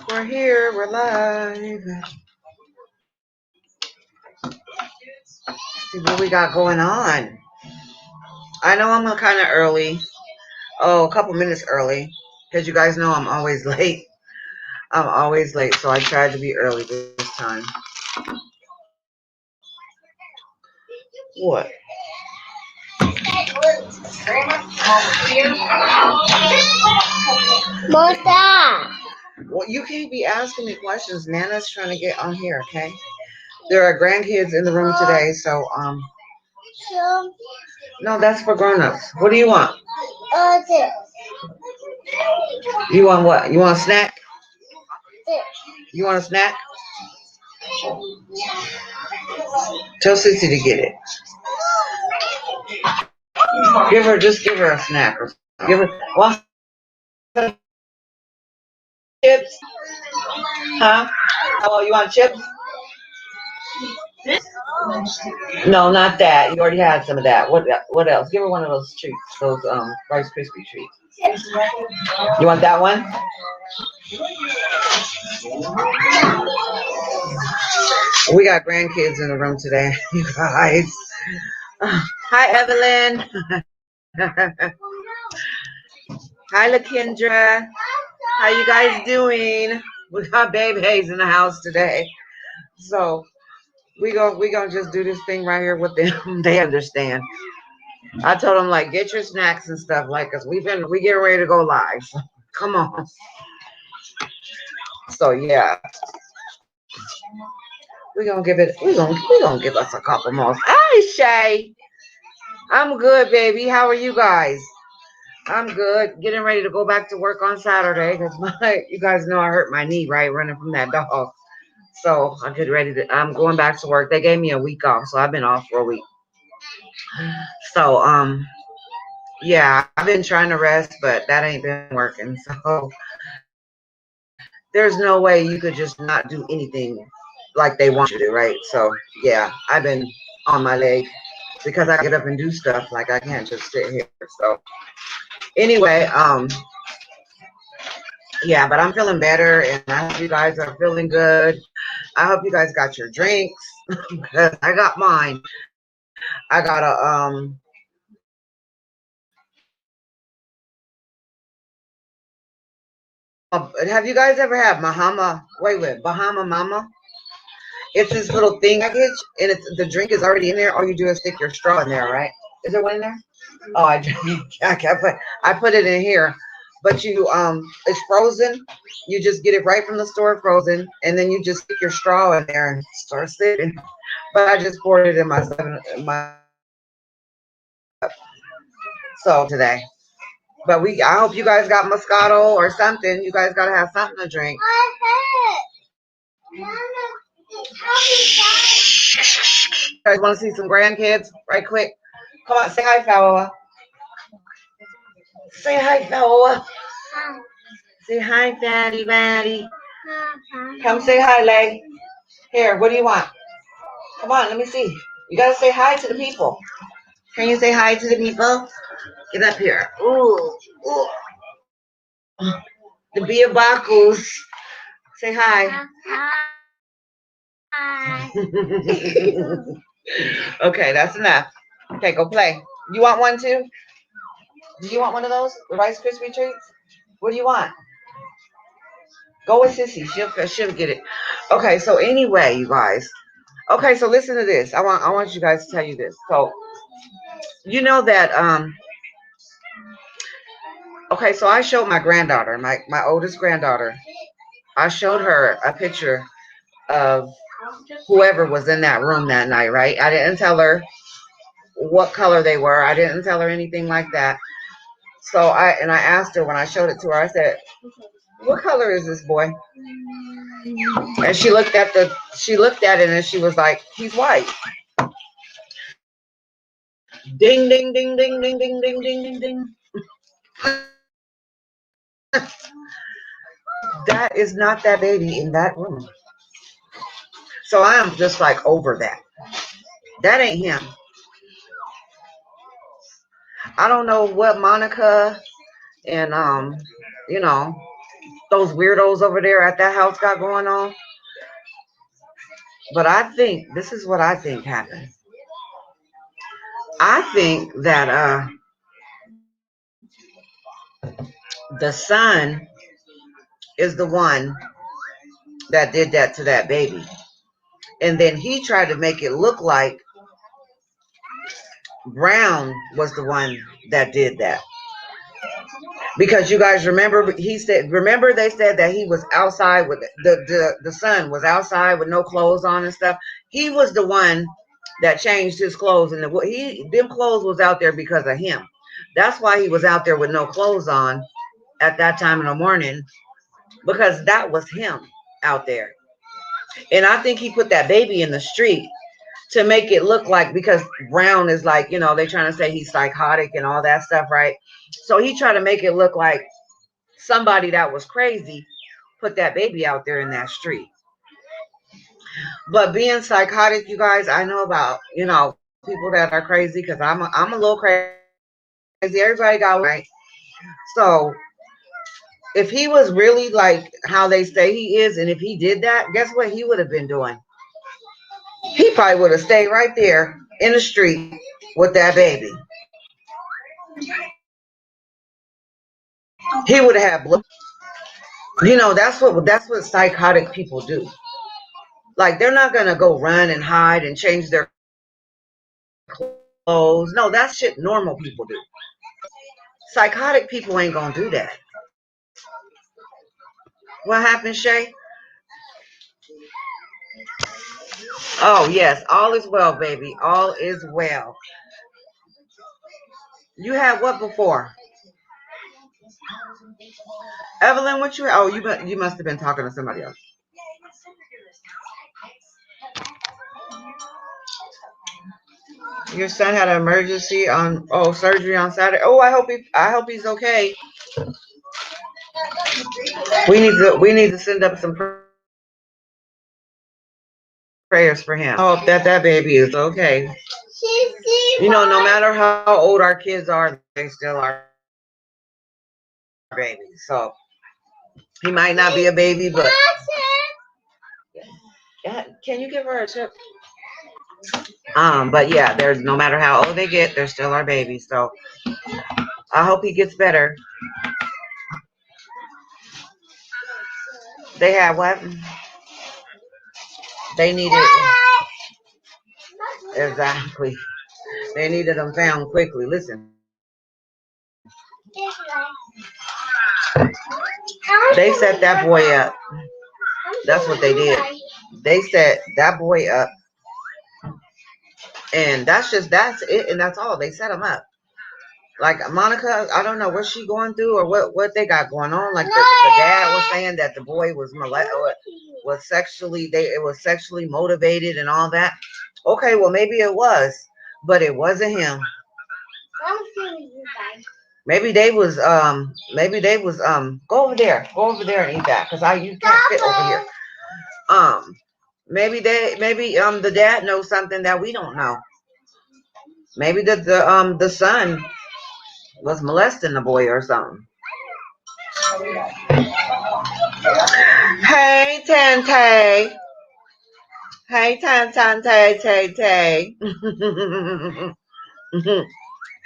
We're here. We're live. See what we got going on. I know I'm kind of early. Oh, a couple minutes early. Because you guys know I'm always late. I'm always late, so I tried to be early this time. What? Well, you can't be asking me questions. Nana's trying to get on here, okay? There are grandkids in the room today, so no, that's for grown-ups. What do you want? You want what? You want a snack? You want a snack? Tell Sissy to get it. Just give her a snack or something. Give her want some chips? Huh? Oh, you want chips? No, not that. You already had some of that. What else? Give her one of those treats, those Rice Krispie treats. You want that one? We got grandkids in the room today, you guys. Hi, Evelyn. Hi, LaKendra. How you guys doing? We got babies in the house today, so we gonna just do this thing right here with them. They understand. I told them like get your snacks and stuff like cause we get ready to go live. So, come on. So yeah, we gonna give us a couple more. Hi, Shay. I'm good, baby. How are you guys? I'm good. Getting ready to go back to work on Saturday because you guys know I hurt my knee, right? Running from that dog. So I get ready to, I'm going back to work. They gave me a week off, so I've been off for a week. So, yeah, I've been trying to rest, but that ain't been working. So there's no way you could just not do anything like they want you to, right? So yeah, I've been on my leg because I get up and do stuff. Like I can't just sit here. So anyway, yeah, but I'm feeling better, and I hope you guys are feeling good. I hope you guys got your drinks because I got mine. I got a have you guys ever had Bahama? Wait, Bahama Mama? It's this little thing package, and it's the drink is already in there. All you do is stick your straw in there, right? Is there one in there? Oh, I put it in here, but it's frozen. You just get it right from the store, frozen, and then you just stick your straw in there and start sipping. But I just poured it in my so today. But I hope you guys got Moscato or something. You guys gotta have something to drink. You guys want to see some grandkids right quick? Come on, say hi, Fowler. Say hi, Fowler. Say hi, Fatty. Come say hi, Lay. Here, what do you want? Come on, let me see. You gotta say hi to the people. Can you say hi to the people? Get up here. Ooh. The Biabakus. Say hi. Hi. Okay, that's enough. Okay, go play. You want one too? Do you want one of those Rice Krispie treats? What do you want? Go with Sissy. She'll get it. Okay, so anyway, you guys. Okay, so listen to this. I want you guys to tell you this. So you know that okay, so I showed my granddaughter, my oldest granddaughter. I showed her a picture of whoever was in that room that night, right? I didn't tell her what color they were. I didn't tell her anything like that. So I asked her when I showed it to her, I said, "What color is this boy?" And she looked at it and she was like, "He's white." Ding ding ding ding ding ding ding ding ding ding. That is not that baby in that room. So I am just like over that. That ain't him. I don't know what Monica and you know, those weirdos over there at that house got going on. But I think this is what I think happened. I think that the son is the one that did that to that baby. And then he tried to make it look like Brown was the one that did that. Because you guys remember remember they said that he was outside with the son was outside with no clothes on and stuff. He was the one that changed his clothes, and them clothes was out there because of him. That's why he was out there with no clothes on at that time in the morning, because that was him out there. And I think he put that baby in the street to make it look like, because Brown is like, they're trying to say he's psychotic and all that stuff, right? So he tried to make it look like somebody that was crazy put that baby out there in that street. But being psychotic, you guys, I know about, people that are crazy, because I'm a little crazy. Everybody got one, right? So if he was really like how they say he is, and if he did that, guess what he would have been doing? He probably would have stayed right there in the street with that baby. He would have had blood. That's what psychotic people do. Like, they're not gonna go run and hide and change their clothes. No, that's shit normal people do. Psychotic people ain't gonna do that. What happened, Shay? Oh yes, all is well, baby. All is well. You had what before? Evelyn, what you? Oh, you must have been talking to somebody else. Your son had an emergency on surgery on Saturday. Oh, I hope he's okay. We need to send up some prayers for him. I hope that baby is okay. No matter how old our kids are, they still are babies. So he might not be a baby, but can you give her a chip? But yeah, there's no matter how old they get, they're still our babies. So I hope he gets better. They had what? They needed exactly. They needed them found quickly. Listen, they set that boy up. That's what they did. They set that boy up, and that's it, and that's all. They set him up. Like Monica, I don't know what she going through or what they got going on. Like the dad was saying that the boy was sexually motivated and all that. Okay, well maybe it was, but it wasn't him. Maybe they was go over there and eat that, because you can't fit over here. Um maybe the dad knows something that we don't know. Maybe the son was molesting the boy or something. Hey Tante. Hey Tante Tay Tay.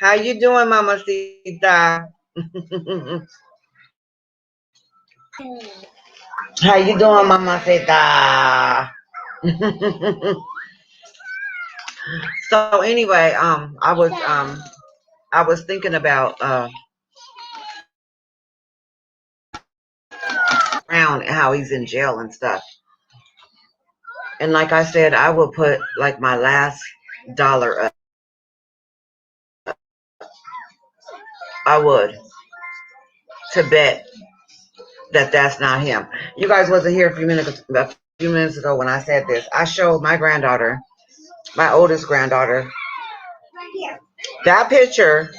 How you doing, Mamacita? How you doing, Mamacita? So anyway, I was thinking about Brown and how he's in jail and stuff. And like I said, I will put like my last dollar up. I would, to bet that that's not him. You guys wasn't here a few minutes ago when I said this. I showed my granddaughter, my oldest granddaughter, that picture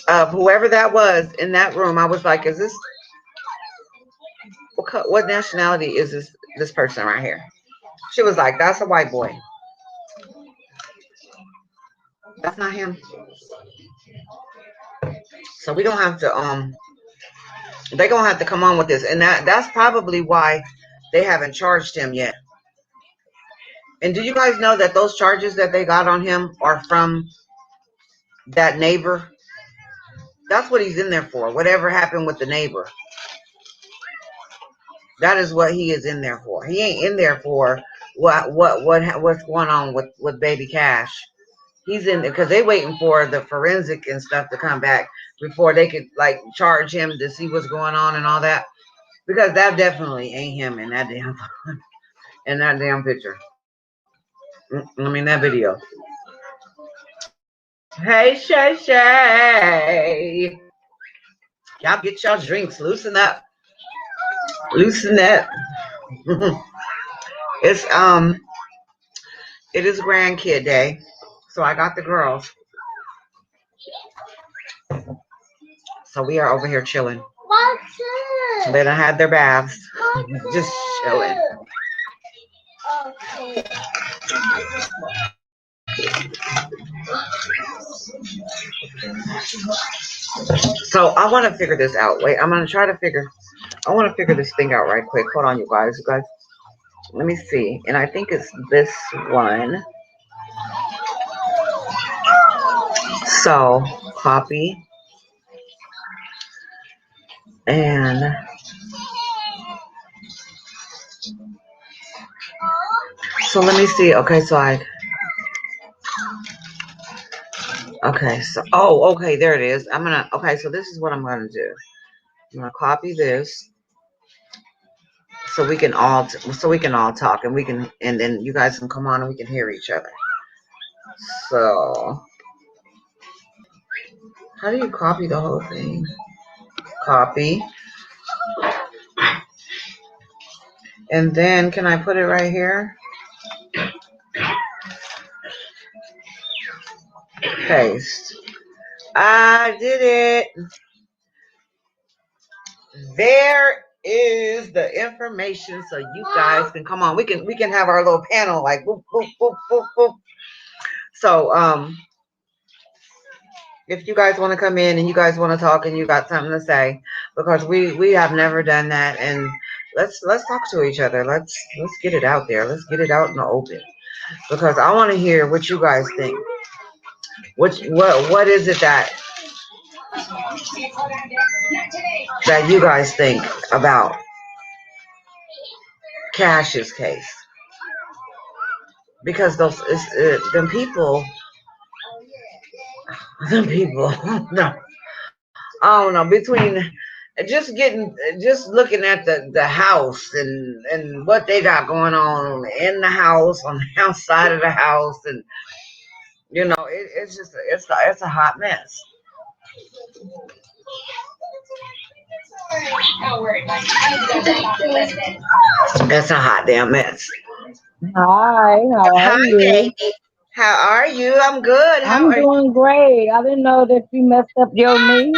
of whoever that was in that room. I was like, is this what nationality is this person right here? She was like, that's a white boy. That's not him. So we don't have to they're gonna have to come on with this. And that's probably why they haven't charged him yet. And do you guys know that those charges that they got on him are from that neighbor? That's what he's in there for. Whatever happened with the neighbor. That is what he is in there for. He ain't in there for what's going on with baby Cash. He's in there because they waiting for the forensic and stuff to come back before they could like charge him to see what's going on and all that. Because that definitely ain't him in that damn in that damn picture. I mean that video. Hey Shay Shay. Y'all get y'all drinks. Loosen up. Loosen up. it's it is grandkid day. So I got the girls. So we are over here chilling. They done had their baths. Just chilling. So I want to figure this out. Wait, I'm gonna try to figure. I want to figure this thing out right quick. Hold on, you guys. You guys, let me see. And I think it's this one. So copy and so let me see. Okay, so okay, so okay, there it is. Okay, so this is what I'm gonna do. I'm gonna copy this so we can all talk and and then you guys can come on and we can hear each other. So how do you copy the whole thing? Copy. And then can I put it right here? Paste. I did it. There is the information so you guys can come on. We can have our little panel like boop, boop, boop, boop, boop. So if you guys want to come in and you guys want to talk and you got something to say, because we have never done that, and let's talk to each other. Let's get it out there. Let's get it out in the open. Because I want to hear what you guys think. What is it that you guys think about Cash's case? Because them people, no, I don't know, between just looking at the house and what they got going on in the house, on the outside of the house, and it's just it's a hot mess. It's a hot damn mess. Hi, how are Hi, you? baby. How are you? I'm good. How I'm are you? doing great. I didn't know that you messed up your knee.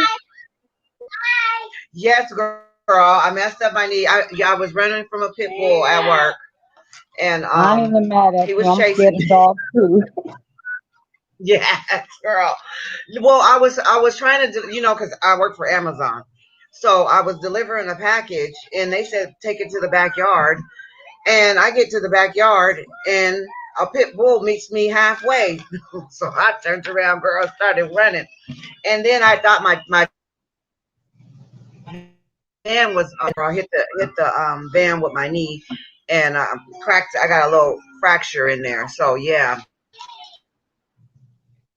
Yes, girl. I messed up my knee. I was running from a pit bull at work, and I ain't even mad at he you. was I'm chasing scared me. of dogs too. Yes, girl. Well, I was trying to because I work for Amazon, so I was delivering a package, and they said take it to the backyard, and I get to the backyard, and a pit bull meets me halfway. So I turned around, girl, started running, and then I thought my van was I hit the van with my knee, and cracked. I got a little fracture in there. So yeah,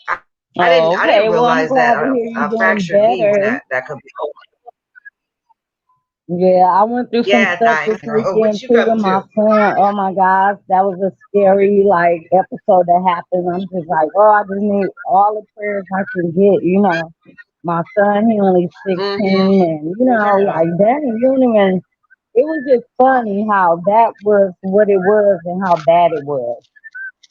I Oh, didn't okay. Well, realize I'm that glad to hear you a doing fractured knee better. that could be. Yeah, I went through some Yes, stuff I this know. What weekend you too up with my to? son. Oh my gosh, that was a scary episode that happened. I'm just like, oh, I just need all the prayers I can get. My son, he only 16, Mm-hmm. and Turn it off. like, dang, you don't even. It was just funny how that was what it was and how bad it was.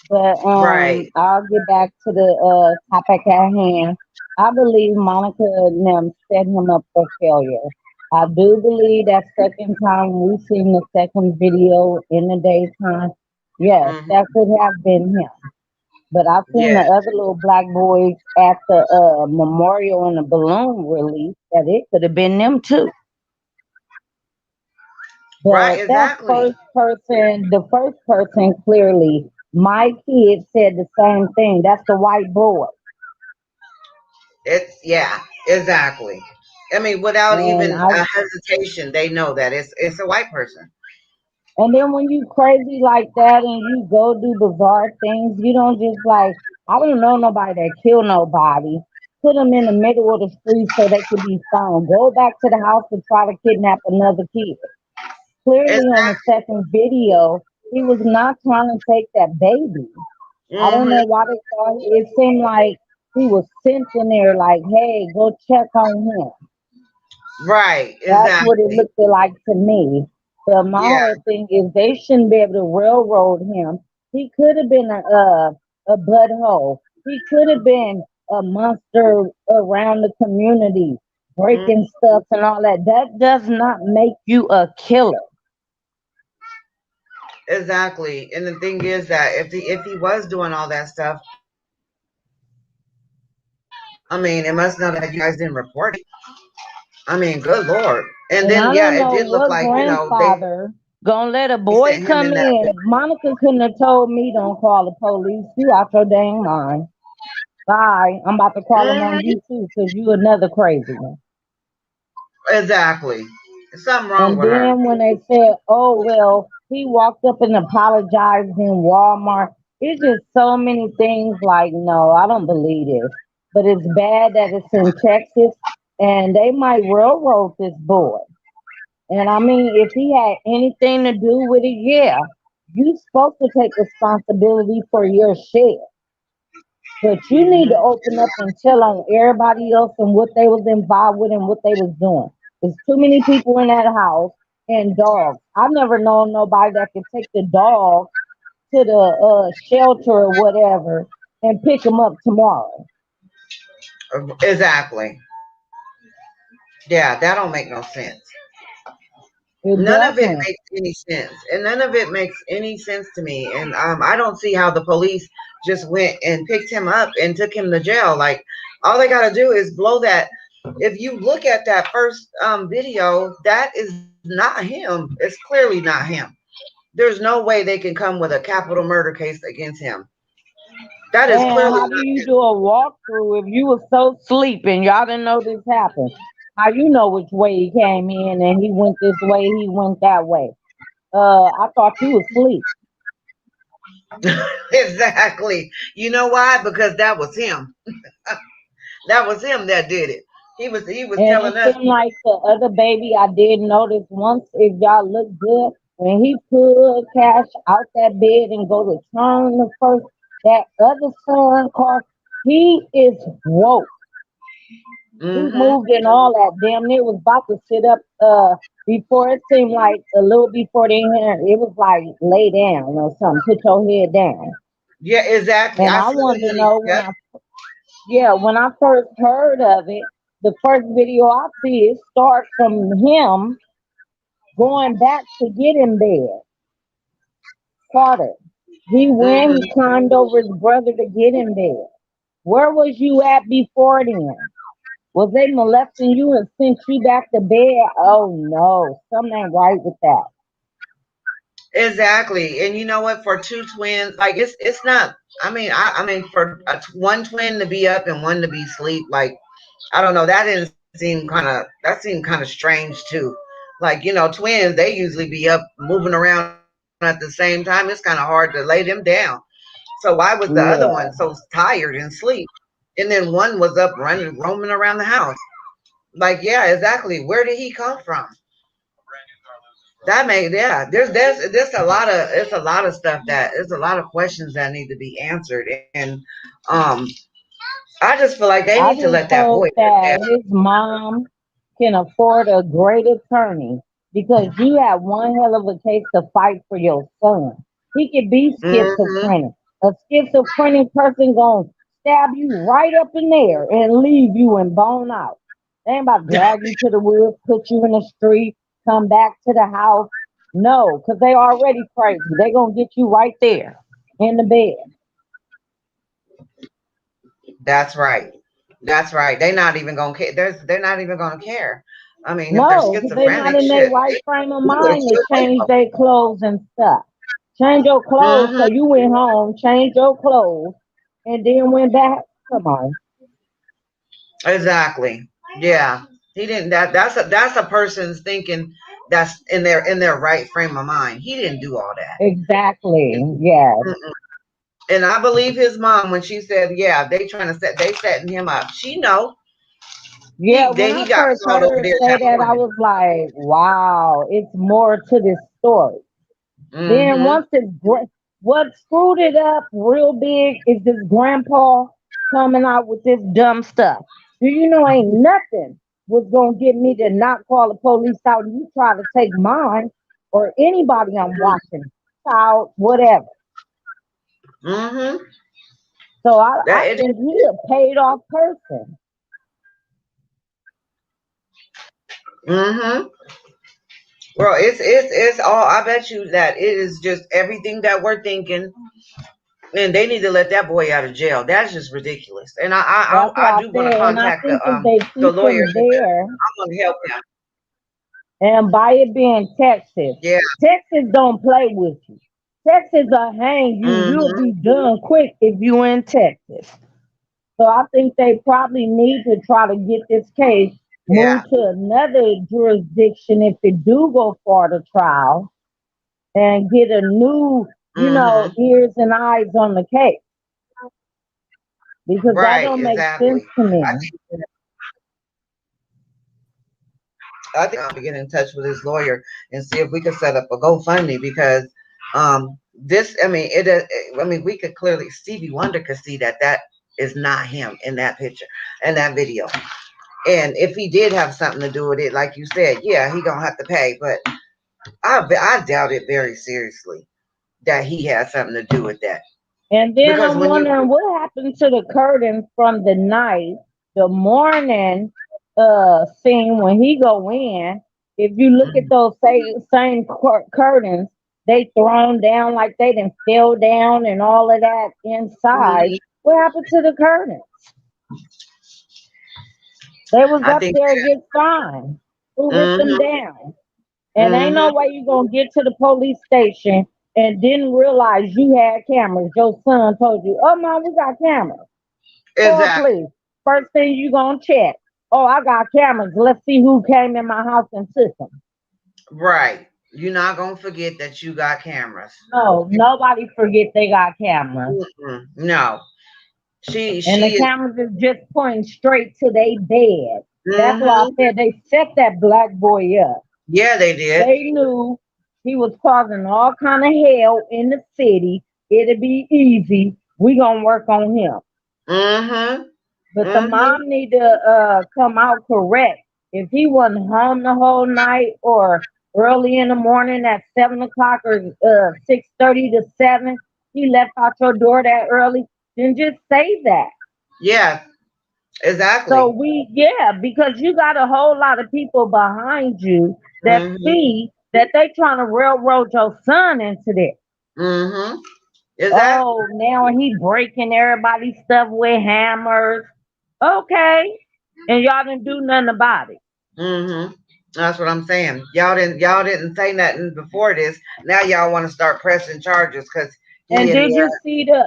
But Right. I'll get back to the topic at hand. I believe Monica and them set him up for failure. I do believe that second time we seen the second video in the daytime, yes, Mm-hmm. that could have been him. But I've seen the Yeah. other little black boys at the memorial and the balloon release that it could have been them too. Right. But that Exactly. the first person clearly, my kid said the same thing. That's the white boy. It's yeah. Exactly. I mean, without And even I a hesitation, they know that it's a white person. and then when you crazy like that and you go do bizarre things, you don't just like, I don't know nobody that killed nobody. Put them in the middle of the street so they could be found. Go back to the house and try to kidnap another kid. Clearly on the Exactly. second video, he was not trying to take that baby. I don't Hmm. know why they thought it seemed like he was sent in there like, hey, go check on him. Right. That's what it Exactly. looked like to me. But my Yeah. whole thing is they shouldn't be able to railroad him. He could have been a butthole. He could have been a monster around the community, breaking Mhm. stuff and all that. That does not make you a killer. Exactly. And the thing is that if he was doing all that stuff, I mean, it must not that you guys didn't report it. I mean, good lord. And And then I yeah, don't it know did look what like they grandfather gonna let a sent boy him in come that. in. Monica couldn't have told me don't call the police. You out your dang mind. Bye. I'm about to call them on Hmm. you too, because you another crazy one. Exactly. There's something wrong And with her. then when they said, oh, well, he walked up and apologized in Walmart, it's just so many things like, no, I don't believe this. But it's bad that it's in Texas and they might railroad this boy. And I mean, if he had anything to do with it, yeah, you supposed to take responsibility for your share. But you need to Hmm. open up and tell on everybody else and what they was involved with and what they was doing. There's too many people in that house and dogs. I've never known nobody that could take the dog to the shelter or whatever and pick them up tomorrow. Exactly. Yeah, that don't make no sense. It None of it doesn't. makes any sense, and none of it makes any sense to me. And I don't see how the police just went and picked him up and took him to jail. Like all they got to do is blow that. If you look at that first video, that is not him. It's clearly not him. There's no way they can come with a capital murder case against him. That is Man, clearly how do not you him. do a walkthrough if you was so sleeping? Y'all didn't know this happened. How you know which way he came in and he went this way, he went that way? I thought you was asleep. Exactly. You know why? Because that was him. That was him that did it. He was And telling it us. seemed like the other baby I did notice once if y'all look good, when he pulled Cash out that bed and go to turn the first that other son car, he is woke. He Mm-hmm. moved and all that. Damn near was about to sit up before it seemed like a little before they had it was like lay down or something, put your head down. Yeah, exactly. And I I see wanted to him. know Yep. when I first heard of it, the first video I see it start from him going back to get in bed. Carter. He went, he Mm-hmm. climbed over his brother to get in bed. Where was you at before then? Was they molesting you and sent you back to bed? Oh no, something ain't right with that. Exactly. And you know what? For two twins, like it's not. I mean, for one twin to be up and one to be asleep, like I don't know. That seemed kind of strange too. Like twins, they usually be up moving around at the same time. It's kind of hard to lay them down. So why was the other one so Yeah. tired and sleep? And then one was up running, roaming around the house. Like, yeah, exactly. Where did he come from? That made yeah. There's a lot of it's a lot of stuff that there's a lot of questions that need to be answered, and um, I just feel like they need I to let just that boy hope live. that his mom can afford a great attorney because you have one hell of a case to fight for your son. He could be Mm-hmm. schizophrenic. A schizophrenic person gonna stab you right up in there and leave you and bone out. They ain't about to drag you to the woods, put you in the street, come back to the house. No, because they already crazy. They gonna get you right there in the bed. That's right. That's right. They're not even gonna care. They're not even gonna care. I mean, if they're No, they not schizophrenic, in their shit, right frame of you better mind stay to away change from their clothes and stuff. Change your clothes. them. So you went home, changed your clothes, and then went back. Come on. Exactly. Yeah. He didn't. That's a person's thinking that's in their right frame of mind. He didn't do all that. Exactly. Yes. Mm-mm. And I believe his mom when she said, "Yeah, they setting him up." She know Yeah, when he I got first caught over heard her there say that, I telling was like, wow, it's more to this story. women. Then Mm-hmm. once what screwed it up real big is this grandpa coming out with this dumb stuff. Do you know ain't nothing was gonna get me to not call the police out and you try to take mine or anybody I'm watching, child, whatever. Mm-hmm. So I That it. think he a paid off person. Mm-hmm. Well, it's all. I bet you that it is just everything that we're thinking, and they need to let that boy out of jail. That's just ridiculous. And That's I why I do want to said, and I contact think if they the keep lawyers. him there, I'm going to help him. and by it being Texas, Yeah. Texas don't play with you. Texas will hang you. You'll Mm-hmm. be done quick if you in Texas. So I think they probably need to try to get this case Yeah. moved to another jurisdiction if it do go for the trial and get a new, Mm-hmm. ears and eyes on the case because that Right. don't make sense Exactly. to I me. think to get in touch with his lawyer and see if we could set up a GoFundMe because this. I mean, I mean, we could clearly Stevie Wonder could see that is not him in that picture and that video. And if he did have something to do with it, like you said, yeah, he gonna have to pay. But I doubt it very seriously that he had something to do with that. And then Because I'm when you, wondering what happened to the curtains from the night, the morning scene when he go in. If you look at those same curtains, they thrown down like they done fell down and all of that inside. Mhm. What happened to the curtains? They was I up think, there get fined. Who ripped them hmm down? And ain't hmm no way you gonna get to the police station and didn't realize you had cameras. Your son told you, "Oh mom, we got cameras." Call exactly please. First thing you gonna check. Oh, I got cameras. Let's see who came in my house and took them. right. You're not gonna forget that you got cameras. No, nobody forget they got cameras. Mm-mm. No, she And the she is. cameras is just pointing straight to their bed. That's why I Hmm said they set that black boy up. Yeah, they did. They knew he was causing all kind of hell in the city. It'd be easy. We gonna work on him. Hmm But the hmm mom need to come out correct. If he wasn't home the whole night or early in the morning at 7 o'clock or 6:30 to 7, he left out your door that early, then just say that. Yeah, So exactly. yeah, because you got a whole lot of people behind you that Hmm see that they trying to railroad your son into this. hmm Exactly. Oh, now he breaking everybody's stuff with hammers. Okay. And y'all didn't do nothing about it. hmm That's what I'm saying. Y'all didn't say nothing before this. Now y'all want to start pressing charges because he And in did you there. see the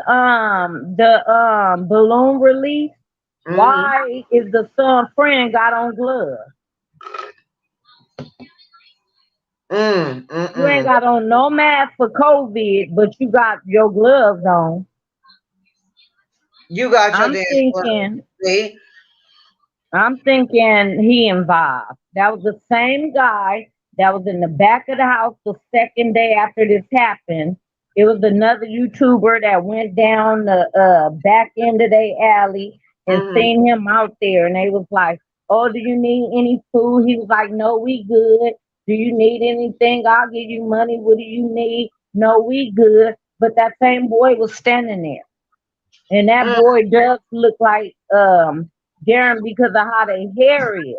balloon release? Hmm Why is the son friend got on gloves? You ain't Mm-mm. got on no mask for COVID, but you got your gloves on. You got your I'm damn gloves. thinking See? I'm thinking he involved. That was the same guy that was in the back of the house the second day after this happened. It was another YouTuber that went down the back end of their alley and Hmm seen him out there, and they was like, "Oh, do you need any food?" He was like, "No, we good. Do you need anything? I'll give you money. What do you need? No, we good." But that same boy was standing there. And that boy does look like Darren because of how their hair is.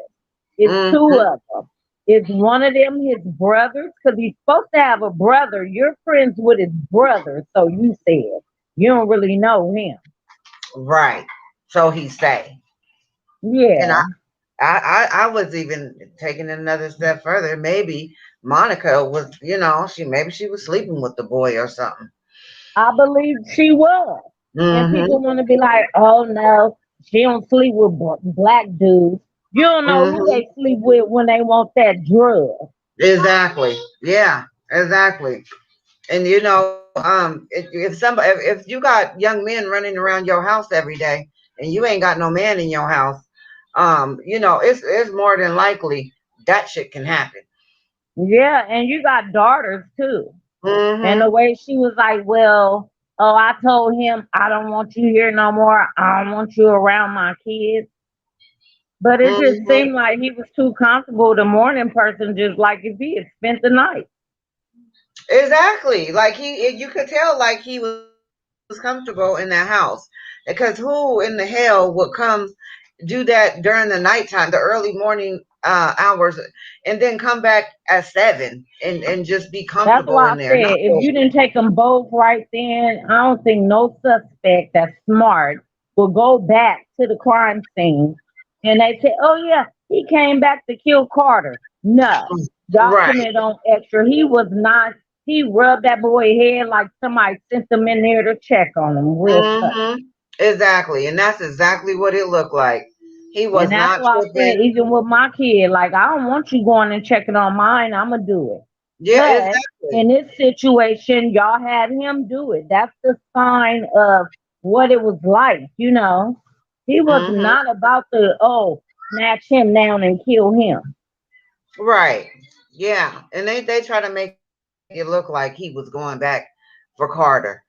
It's two Mm-hmm. of them. Is one of them his brothers? Because he's supposed to have a brother. You're friends with his brother, so you said you don't really know him. Right. So he say. And Yeah. I was even taking it another step further. Maybe Monica was, maybe she was sleeping with the boy or something. I believe she was. And people Mm-hmm. want to be like, oh no, she don't sleep with black dudes. You don't know who Mm-hmm. they sleep with when they want that drug. Exactly. Yeah. Exactly. And if you got young men running around your house every day and you ain't got no man in your house, it's more than likely that shit can happen. Yeah, and you got daughters too. And the Mm-hmm. way she was like, well, oh, I told him I don't want you here no more. I don't want you around my kids. But it just Mm-hmm. seemed like he was too comfortable. The morning person, just like if he had spent the night. Exactly. Like you could tell like he was comfortable in that house. Because who in the hell would come do that during the nighttime, the early morning hours, and then come back at 7 and just be That's comfortable in why I there? Not said if you didn't take them both right then, I don't think no suspect that's smart will go back to the crime scene and they say, oh yeah, he came back to kill Carter. No, right. document on extra. He was not. He rubbed that boy head like somebody sent them in there to check on him real quick. Mm-hmm. Exactly. And that's exactly what it looked like. He And was that's not why I tripping. said, even with my kid, like I don't want you going and checking on mine. I'ma do it. Yeah, But in exactly. this situation, y'all had him do it. That's the sign of what it was like. He was Mm-hmm. not about to, oh, snatch him down and kill him. Right. Yeah. And they try to make it look like he was going back for Carter.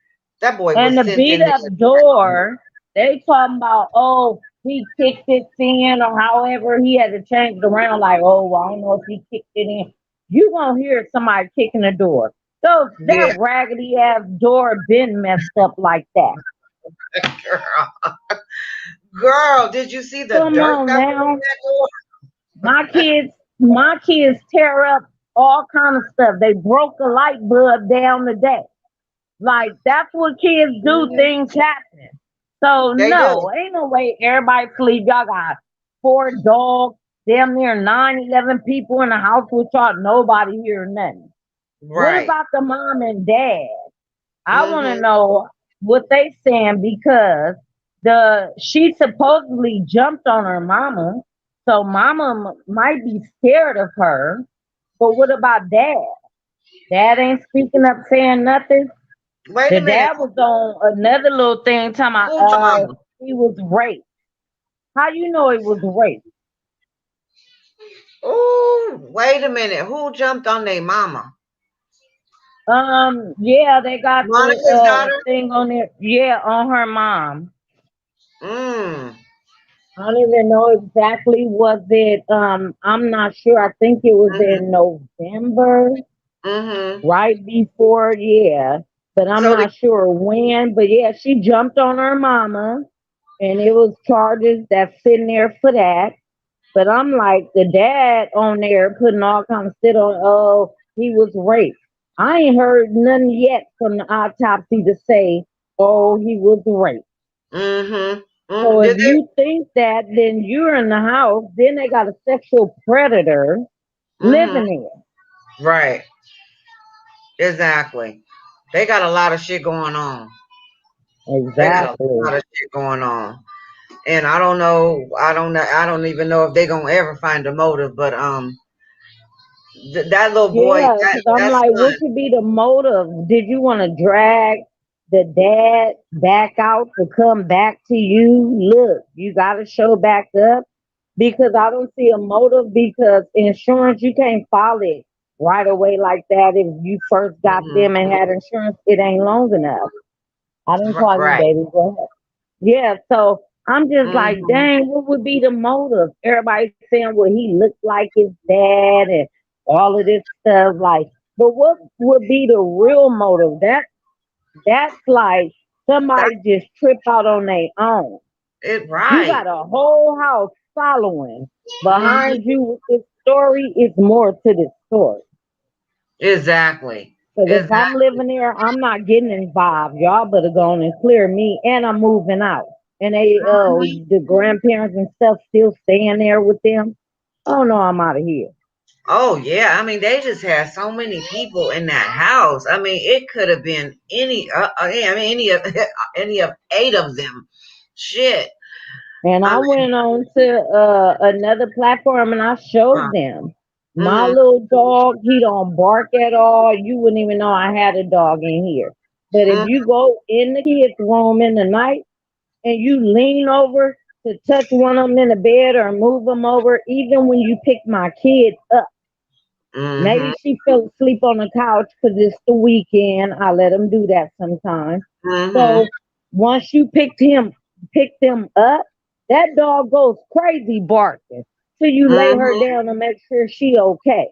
That boy was sent And in the there to beat check up on him. door, they talking about, oh, he kicked it in or however he had to change it around, like, oh, well, I don't know if he kicked it in. You gonna hear somebody kicking the door. So that Yeah, raggedy ass door been messed up like that. girl. Girl, did you see the Come dirt on that was in now. that My kids, my kids tear up all kind of stuff. They broke a light bulb down today. Like that's what kids door? do. Hmm. Things happen. So They no, do. ain't no way everybody sleep. Y'all got 4 dogs, damn near 9, 11 people in the house with y'all. Nobody hear nothing. What Right. about the mom and dad? I want to Hmm. know what they saying because she supposedly jumped on her mama, so mama might be scared of her. But what about dad? Dad ain't speaking up, saying nothing. Wait a The minute. dad was on another little thing talking about, Who's the mama? he was raped. How you know he was raped? Oh, wait a minute. Who jumped on their mama? Yeah, they got the Monica's daughter? thing on there. Yeah, on her mom. Mm. I don't even know exactly was it. I'm not sure. I think it was Hmm. in November, Hmm. right before, yeah. But I'm So the not sure when. But yeah, she jumped on her mama, and it was charges that's sitting there for that. But I'm like the dad on there putting all kind of shit on. Oh, he was raped. I ain't heard nothing yet from the autopsy to say, oh, he was raped. hmm So if did they? you think that, then you're in the house. Then they got a sexual predator Hmm. living there. Right. Exactly. They got a lot of shit going on. They got a Exactly. lot of shit going on. And I don't know. I don't know. I don't even know if they're gonna ever find a motive. But that little boy, Yeah, that because I'm that like, son. what could be the motive? Did you want to drag the dad back out to come back to you? Look, you got to show back up because I don't see a motive because insurance, you can't file it right away like that. If you first got Hmm. them and had insurance, it ain't long enough. I didn't call you, Right. baby. Go ahead. Yeah, so I'm just like, Hmm. dang, what would be the motive? Everybody saying, well, he looked like his dad and all of this stuff. Like, but what would be the real motive? That's like That somebody just trip out on their own. it You right. got a whole house following behind Hmm. you with this story. It's more to this story. Exactly. Because if I'm Exactly. living there, I'm not getting involved. Y'all better go on and clear me, and I'm moving out. and they the grandparents and stuff still staying there with them. Oh no, I'm out of here. Oh yeah, I mean they just had so many people in that house. I mean it could have been any. Yeah, I mean any of any of eight of them. Shit. And I I mean, went on to another platform and I uh, showed them my mhm, little dog. He don't bark at all. You wouldn't even know I had a dog in here. But if mhm, you go in the kids' room in the night and you lean over to touch one of them in the bed or move them over, even when you pick my kid up, mhm, maybe she fell asleep on the couch because it's the weekend. I let them do that sometimes. mhm, So once you pick them up, that dog goes crazy barking till you lay her mhm. down and make sure she okay.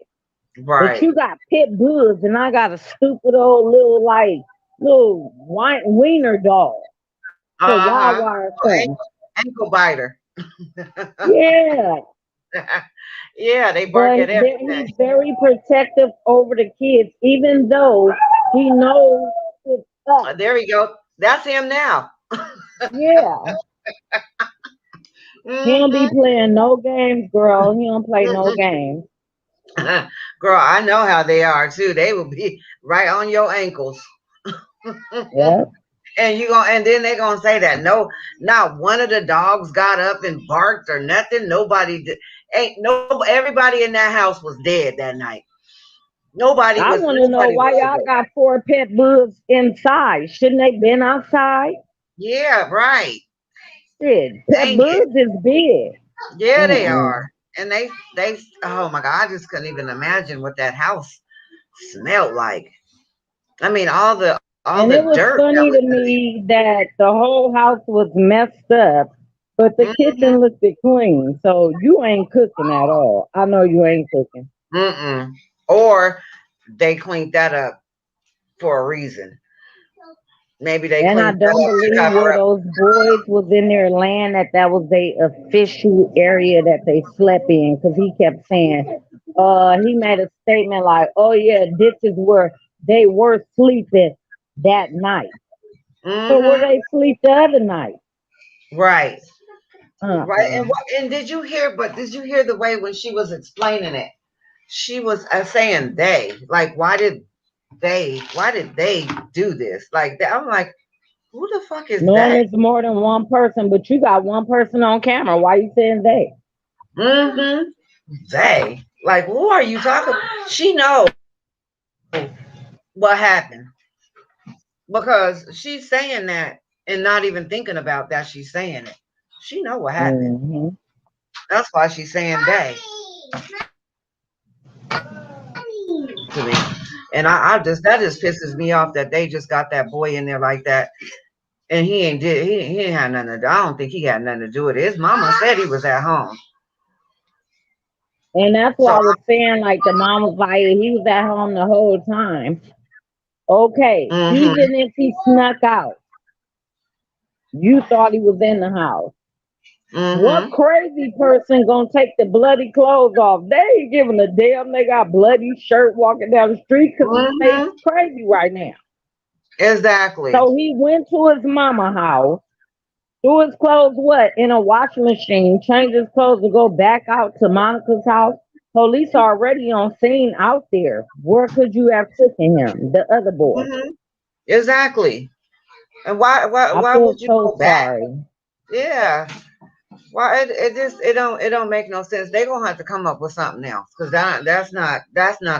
But Right. you got pit bulls and I got a stupid old little like little wiener dog, Uh huh. Chihuahua or something. Ankle biter. Yeah, Yeah, they bark but at everything. he's very protective over the kids, even though he knows it's us. There we go. That's him now. Yeah, he don't be Hmm. playing no games, girl. He don't play no games. Girl, I know how they are too. They will be right on your ankles. Yeah. And you going and then they're gonna say that no, not one of the dogs got up and barked or nothing. Nobody did. Ain't no everybody in that house was dead that night. I want to know Nobody why was y'all awake. got four pit bulls inside. Shouldn't they been outside? Yeah, right. Shit, pet Dang it. bulls is big. Yeah, they Mm-mm. are. And they oh my god, I just couldn't even imagine what that house smelled like. I mean all the And it dirt was that was funny in to me that the whole house was messed up, but the the kitchen looked clean. So you ain't cooking at all. I know you ain't cooking. mm-mm. Or they cleaned that up for a reason. Maybe they And I cleaned that don't up to believe cover where up. those boys was in there land that was a official area that they slept in because he kept saying, he made a statement like, oh yeah, this is where they were sleeping that night. So where Mm-hmm. they sleep the other night? Right. Right. Uh-uh. And did you hear the way when she was explaining it? She was saying they. Like why did they do this? Like that? I'm like, who the fuck is Knowing they? it's more than one person, but you got one person on camera. Why you saying they? Mm-hmm. They. Like, who are you talking? She know what happened because she's saying that and not even thinking about that she's saying it. She know what happened. Hmm. That's why she's saying they to me. And I just that just pisses me off that they just got that boy in there like that. And he ain't had nothing to do. I don't think he had nothing to do with it. His mama said he was at home. And that's So why I was saying, like, the mom was like, he was at home the whole time. Okay, mm-hmm, even if he snuck out, you thought he was in the house. What mm-hmm, crazy person gonna take the bloody clothes off? They ain't giving a damn. They got bloody shirt walking down the street because the state's mm-hmm. crazy right now. Exactly. So he went to his mama house, threw his clothes what in a washing machine, changed his clothes to go back out to Monica's house. Police are already on scene out there. Where could you have taken him? The other boy. Mm-hmm. Exactly. And I why feel would you so go back? sorry. Yeah. Why it just it don't make no sense. They're gonna have to come up with something else because that's not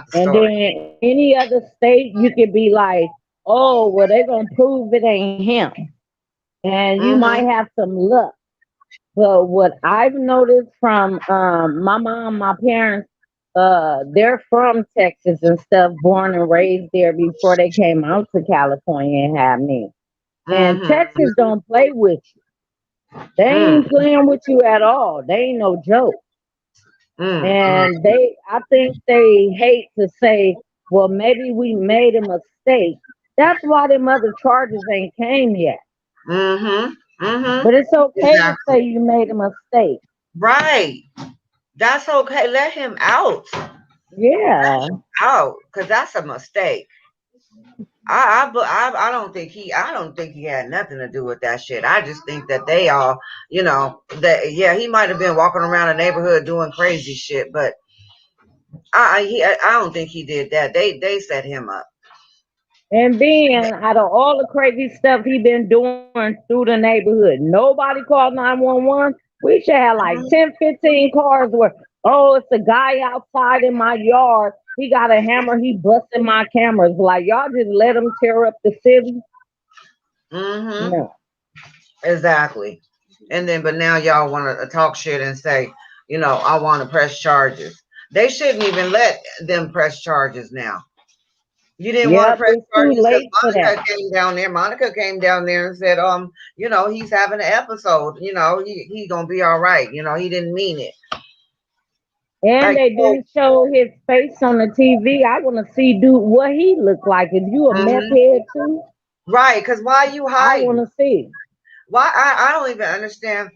the And story. then any other state, you could be like, oh, well, they're going to prove it ain't him. And you might Mm-hmm. have some luck. But what I've noticed from my mom, my parents, they're from Texas and stuff, born and raised there before they came out to California and had me. And Mm-hmm. Texas don't play with you. They ain't playing with you at all. They ain't no joke. Mm-hmm. And I think they hate to say, well, maybe we made a mistake. That's why them other charges ain't came yet. Mm-hmm. Mm-hmm. But it's okay to Exactly. say you made a mistake. Right. That's okay. Let him out. Yeah. Out. Because that's a mistake. I don't think he had nothing to do with that shit. I just think that they all, that yeah, he might have been walking around the neighborhood doing crazy shit, but I don't think he did that. They set him up. And then out of all the crazy stuff he been doing through the neighborhood, nobody called 911. We should have like Mhm. 10, 15 cars where, oh, it's a guy outside in my yard. He got a hammer. He busting my cameras. Like, y'all just let him tear up the city? Mhm. No. Exactly. And then, but now y'all want to talk shit and say, I want to press charges. They shouldn't even let them press charges now. You didn't want to Yep, press it's too charges because late for that. Monica came down there. Monica came down there and said, he's having an episode. He gonna be all right. He didn't mean it. And Like, they oh, didn't show his face on the TV. I want to see dude what he looked like. Is you a meth mhm. head too? Right? Because why you I want hiding? to see. Why I don't even understand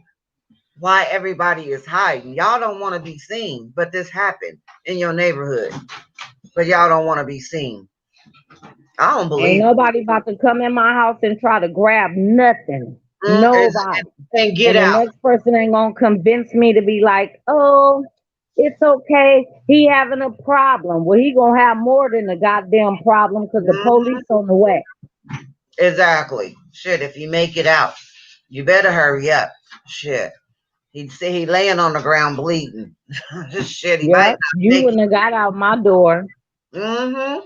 why everybody is hiding. Y'all don't want to be seen, but this happened in your neighborhood, but y'all don't want to be seen. I don't Ain't believe it. nobody about to come in my house and try to grab nothing. And, Nobody. and get And the out. next person ain't gonna convince me to be like, oh, it's okay. He having a problem. Well, he gonna have more than a goddamn problem because the Mhm. police on the way. Exactly. Shit, if you make it out, you better hurry up. Shit. He'd say he laying on the ground bleeding. Shit, he might Yep. not You make wouldn't have got out my door. it.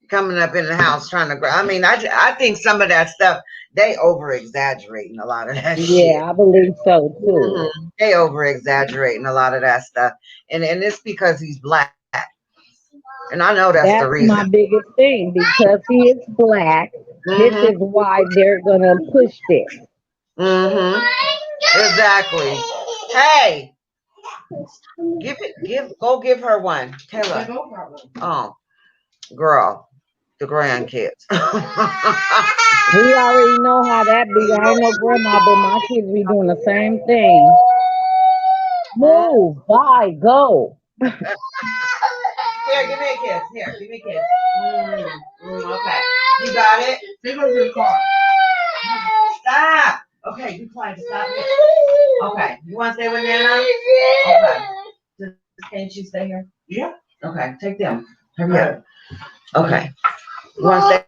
Coming up in the house trying to grab. I mean, I think some of that stuff, they over exaggerating a lot of that shit. Yeah, I believe so too. They over exaggerating a lot of that stuff. And it's because he's black. And I know that's the That's reason. my biggest thing because he is black. This Mm-hmm. is why they're gonna push this. Mm-hmm. Exactly. Hey, go give her one. Tell her. Oh, girl, the grandkids. We already know how that be. I ain't no grandma, but my kids be doing the same thing. Move, bye, go. Here, give me a kiss. Here, give me a kiss. Okay. You got it? Take her to the car. Stop. Okay, be quiet. Stop it. Okay. You want to stay with Nana? Okay. Can't you stay here? Yeah. Okay, take them. Hurry up. Okay. You want to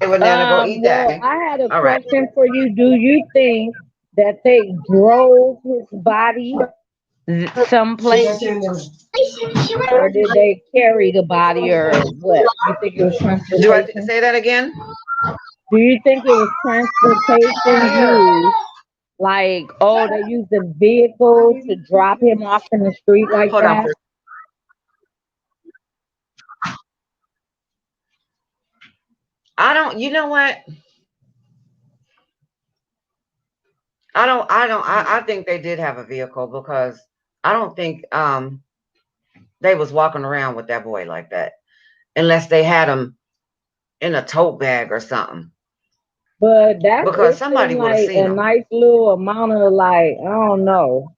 stay with Nana? Go eat that. Well, All I right. had a question for you. Do you think that they drove his body someplace, or did they carry the body, or what? You think it was Do I transportation? say that again? Do you think it was transportation used? Like, oh, they used a vehicle to drop him off in the street like Hold on. that? I don't. You know what? I think they did have a vehicle because I don't think they was walking around with that boy like that unless they had him in a tote bag or something. But that Because it somebody seemed would have like seen a him. nice little amount of like, I don't know.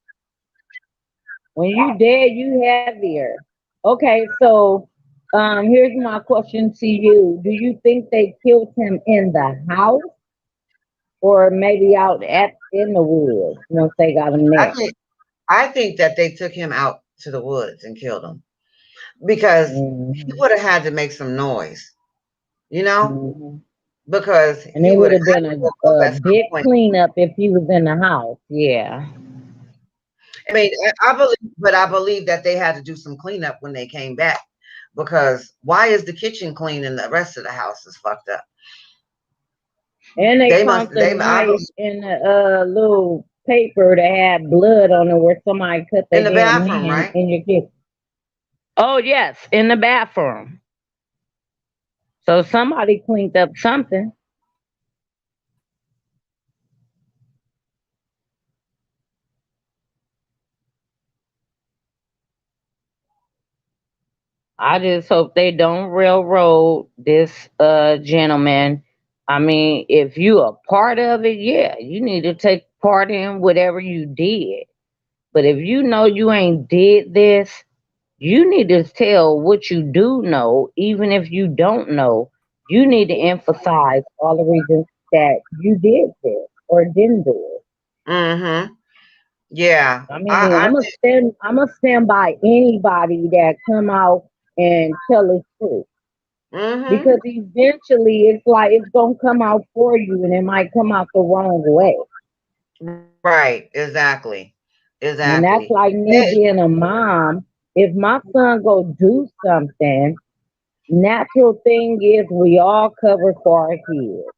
When you dead, you heavier. Okay, so here's my question to you. Do you think they killed him in the house or maybe out at in the woods once they got him I there? think I think that they took him out to the woods and killed him because he Hmm. would have had to make some noise, you know, Hmm. because And he it would would have have had been to woke up a at some big point. cleanup if he was in the house. Yeah. I mean, I believe that they had to do some cleanup when they came back because why is the kitchen clean and the rest of the house is fucked up? And they They must. found the They. I knife believe in a little paper that had blood on it where somebody cut in their the damn bathroom, hand right? in your kitchen. Oh yes, in the bathroom. So somebody cleaned up something. I just hope they don't railroad this gentleman. I mean, if you a part of it, yeah, you need to take part in whatever you did. But if you know you ain't did this, you need to tell what you do know, even if you don't know, You need to emphasize all the reasons that you did this or didn't do it. Mm-hmm. Yeah. I mean, I'm gonna stand by anybody that come out and tell the truth Mm-hmm. because eventually it's like it's gonna come out for you and it might come out the wrong way. Right. Exactly. And Exactly. that's like They, me being a mom. If my son go do something, natural thing is we all cover for our kids.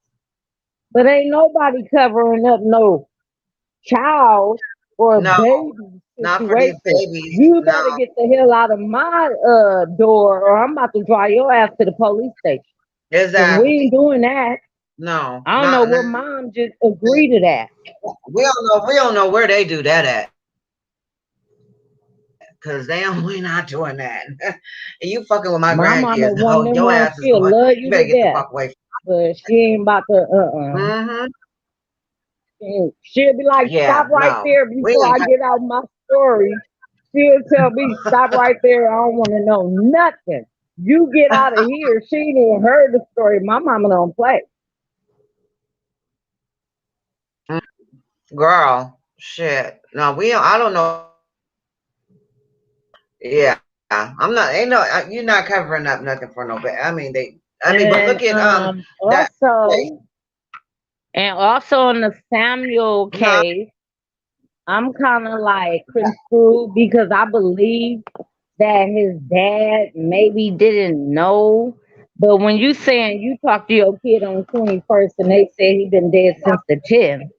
But ain't nobody covering up no child or no, baby not for these situation. babies. You No. better get the hell out of my door or I'm about to drive your ass to the police station. Because we Exactly. ain't doing that. No. I don't know Not. what mom just agreed to that. We don't know. We don't know where they do that at. Cause they don't. We not doing that. And you fucking with my grandkids. My Oh, mama your ass one of is them going. ones, You she'll better get the love fuck you to away from. death. But she ain't about to, Mm-hmm. She'll be like, Yeah. stop right No. there We before ain't. I get out my story. She'll tell me, stop right there. I don't want to know nothing. You get out of here. She ain't even heard the story. My mama don't play. Girl, shit. No, we don't. I don't know what they do. Yeah, I'm not. Ain't no. You're not covering up nothing for no. I mean, they. I mean, but look And at that. Place. also in the Samuel Huh? case, I'm kind of like confused because I believe that his dad maybe didn't know. But when you saying you talked to your kid on the 21st and they said he been dead since the 10th,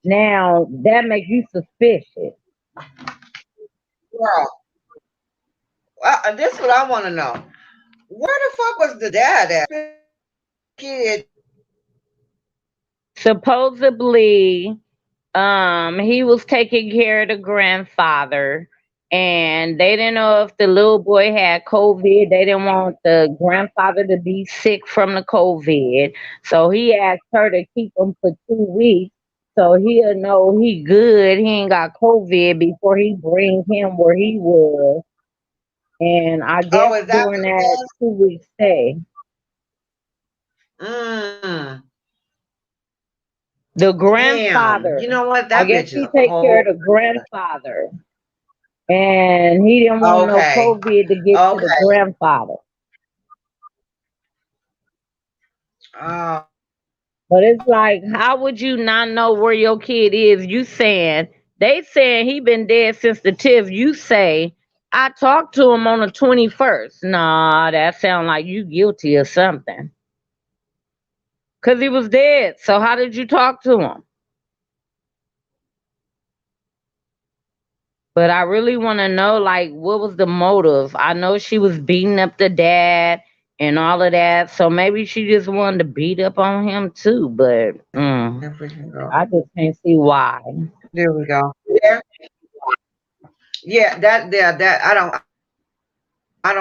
now that makes you suspicious. Girl, this is what I want to know. Where the fuck was the dad at? Kid. Supposedly, he was taking care of the grandfather, and they didn't know if the little boy had COVID. They didn't want the grandfather to be sick from the COVID, so he asked her to keep him for 2 weeks, so he'll know he good. He ain't got COVID before he bring him where he was. And I Oh, guess is that during what it that was? 2 week stay, Mm. the Damn. You grandfather, know what? I That guess bitch is he a take care cold. of the grandfather and he didn't want no Okay. COVID to get to the Okay. grandfather. Oh. But it's like, how would you not know where your kid is? You saying they saying he been dead since the TIFF. You say I talked to him on the 21st. Nah, that sound like you guilty or something. Cause he was dead. So how did you talk to him? But I really want to know, like, what was the motive? I know she was beating up the dad and all of that, so maybe she just wanted to beat up on him too. But If we can go. I just can't see why. There we go. Yeah. Yeah. That. I don't understand. I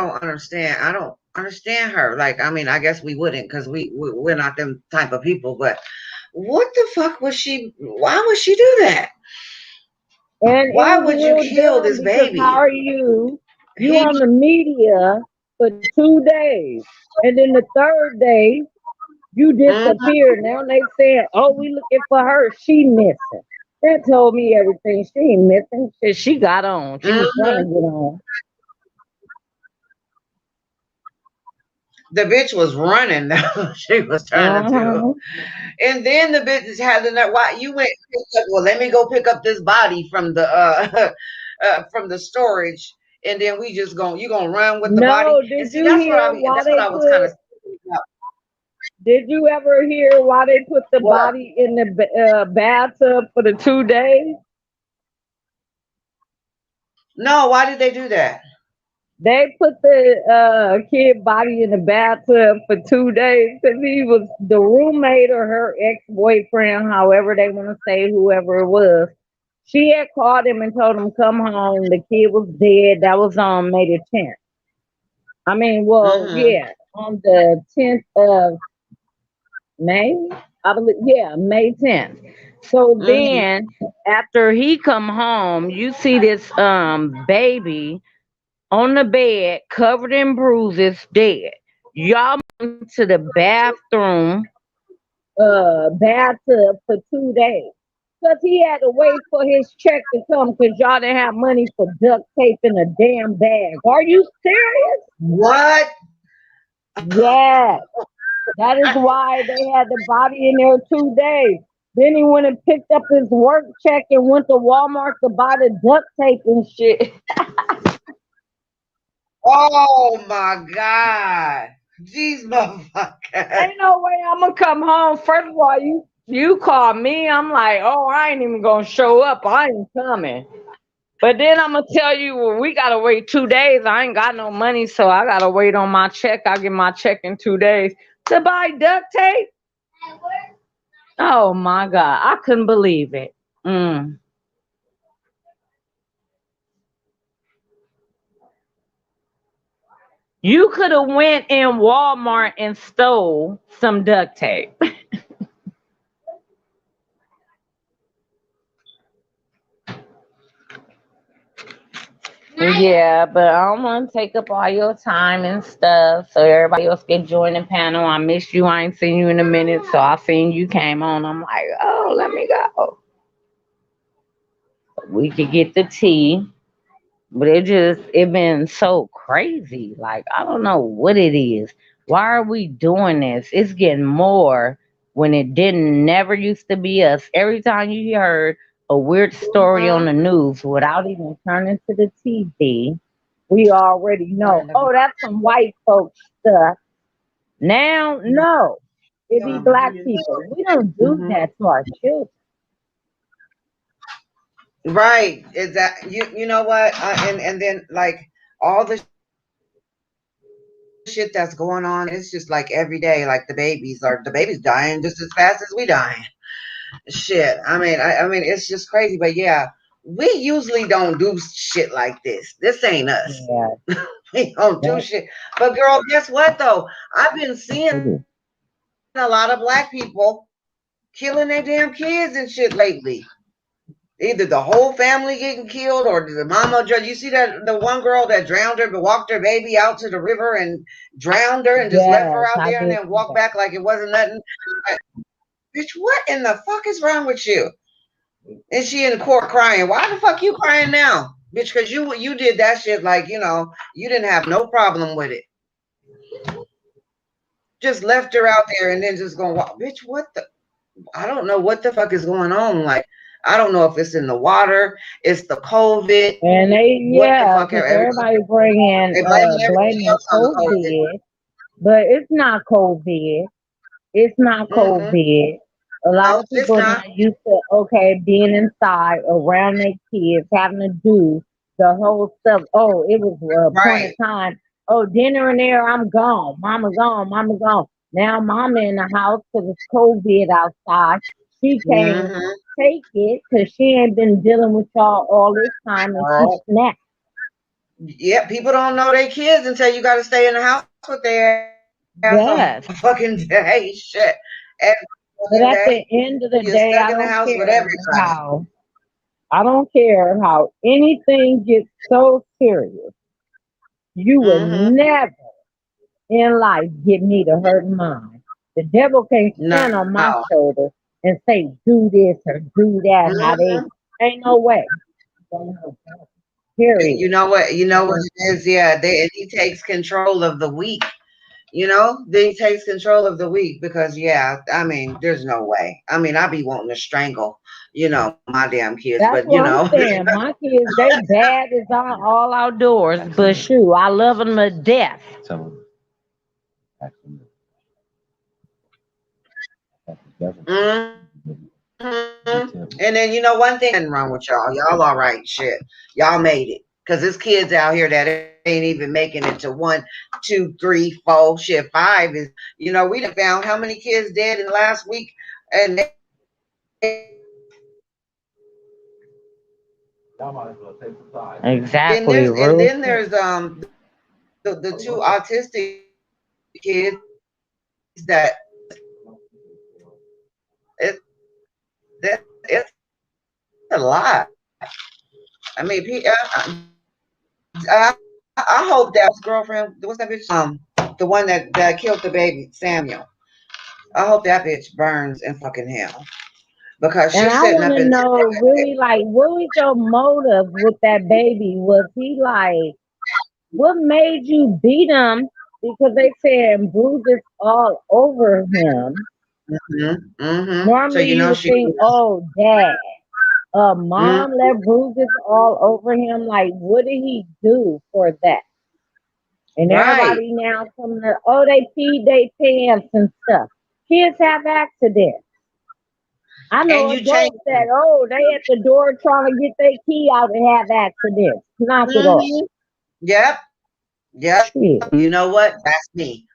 don't understand her. Like, I mean, I guess we wouldn't because we're not them type of people. But what the fuck was she? Why would she do that? And it Why was would you real kill dumb this because how baby? are you? You He. on the media for 2 days, and then the third day you Mhm, disappear. Now they saying, "Oh, we looking for her. She missing." That told me everything. She ain't missing. She got on. She was trying to mhm. get on. The bitch was running. She was trying to do. Uh-huh. And then the bitch had the nerve. Why you went? Well, let me go pick up this body from the from the storage, and then we just going you gonna run with the body. No, And did see, you hear why that's what they I was kind put? of about. Did you ever hear why they put the What? body in the bathtub for the 2 days? No, why did they do that? They put the kid body in the bathtub for 2 days because he was the roommate or her ex boyfriend, however they want to say, whoever it was. She had called him and told him come home. The kid was dead. That was on May the 10th. I mean, well, Mm-hmm. yeah, on the 10th of May, I believe, yeah, May 10th. So Mm-hmm. then after he come home, you see this baby on the bed, covered in bruises, dead. Y'all to the bathroom, bathtub for 2 days. Because he had to wait for his check to come because y'all didn't have money for duct tape in a damn bag. Are you serious? What? Yes. That is why they had the body in there 2 days. Then he went and picked up his work check and went to Walmart to buy the duct tape and shit. Oh my God. Jeez, motherfucker. Ain't no way I'm gonna come home. First of all, you call me. I'm like, oh, I ain't even gonna show up. I ain't coming. But then I'm gonna tell you, well, we gotta wait 2 days. I ain't got no money, so I gotta wait on my check. I'll get my check in 2 days to buy duct tape. Oh my God, I couldn't believe it. Mm. You could have went in Walmart and stole some duct tape. Yeah, but I don't want to take up all your time and stuff, so everybody else can join the panel. I missed you. I ain't seen you in a minute, so I seen you came on. I'm like, oh, let me go. We could get the tea. But it been so crazy. Like I don't know what it is. Why are we doing this? It's getting more when it didn't never used to be us. Every time you heard a weird story on Mhm. the news without even turning to the TV, we already know. Oh, that's some white folks stuff. Now, no. It be black people. We don't do Mhm. that to our children. Right. Is that you know what? And then like all the shit that's going on, it's just like every day. Like the babies dying just as fast as we dying. Shit. I mean, I mean, it's just crazy. But yeah, we usually don't do shit like this. This ain't us. Yeah, We don't do shit. that's But girl, guess what though? I've been seeing a lot of black people killing their damn kids and shit lately. Either the whole family getting killed or the mama. You see that the one girl that drowned her, but walked her baby out to the river and drowned her and just left her out there and then yes, walked I back did like it see that. wasn't nothing. Bitch, what in the fuck is wrong with you? And she in the court crying. Why the fuck you crying now? Bitch, because you did that shit like, you didn't have no problem with it. Just left her out there and then just going, bitch, what the? I don't know what the fuck is going on. Like, I don't know if it's in the water, it's the COVID, And what the yeah, fuck. because everybody bringing They blaming everything blaming else on the COVID. COVID, but it's not COVID. It's not Mm-mm. COVID. A lot No, of it's people not. not used to being inside around their kids, having to do the whole stuff. Oh, it was a point of Right. time. Oh, dinner in there, I'm gone. Mama gone. Mama gone. Now mama in the house because it's COVID outside. She can't Mm-hmm. take it because she ain't been dealing with y'all all this time and she Oh, snapped. yeah, people don't know their kids until you got to stay in the house with their ass a fucking day. Yes. Shit. Every fucking But day, at the end you're of the stuck in day, the I house don't with care everybody. how I don't care how anything gets so serious. You would Mm-hmm. never in life get me to hurt mine. The devil can't stand No. on my shoulder and say, do this or do that. How Mm-hmm. they ain't no way. Period. You know what it is? Yeah, he takes control of the weak. He takes control of the weak because yeah, I mean, there's no way. I mean, I be wanting to strangle, my damn kids, but That's what I'm saying. My kids, they bad as all outdoors, but shoot, I love them to death. hmm And then one thing ain't nothing wrong with y'all. Y'all all right, shit. Y'all made it. Cause there's kids out here that ain't even making it to one, two, three, four, shit, five is. We done found how many kids dead in the last week, and they ain't even making it to 2, 3, 4. Exactly, And real then shit. there's the two autistic kids that it, it's a lot. I mean, I hope that was girlfriend. What's that bitch? the one that killed the baby, Samuel. I hope that bitch burns in fucking hell because And she's I sitting want up to in. know really like what was your motive with that baby? Was he like, what made you beat him? Because they said bruises all over him. So Normally you you know would she. think, oh, dad. Mm, Mom left bruises all over him. Like, what did he do for that? And right, everybody now coming to, oh, they peed their pants and stuff. Kids have accidents. I know and you change. adults that, oh, they at the door trying to get their key out and have accidents. Knock it off. Hmm. Yep, yep. Shit. You know what? That's me.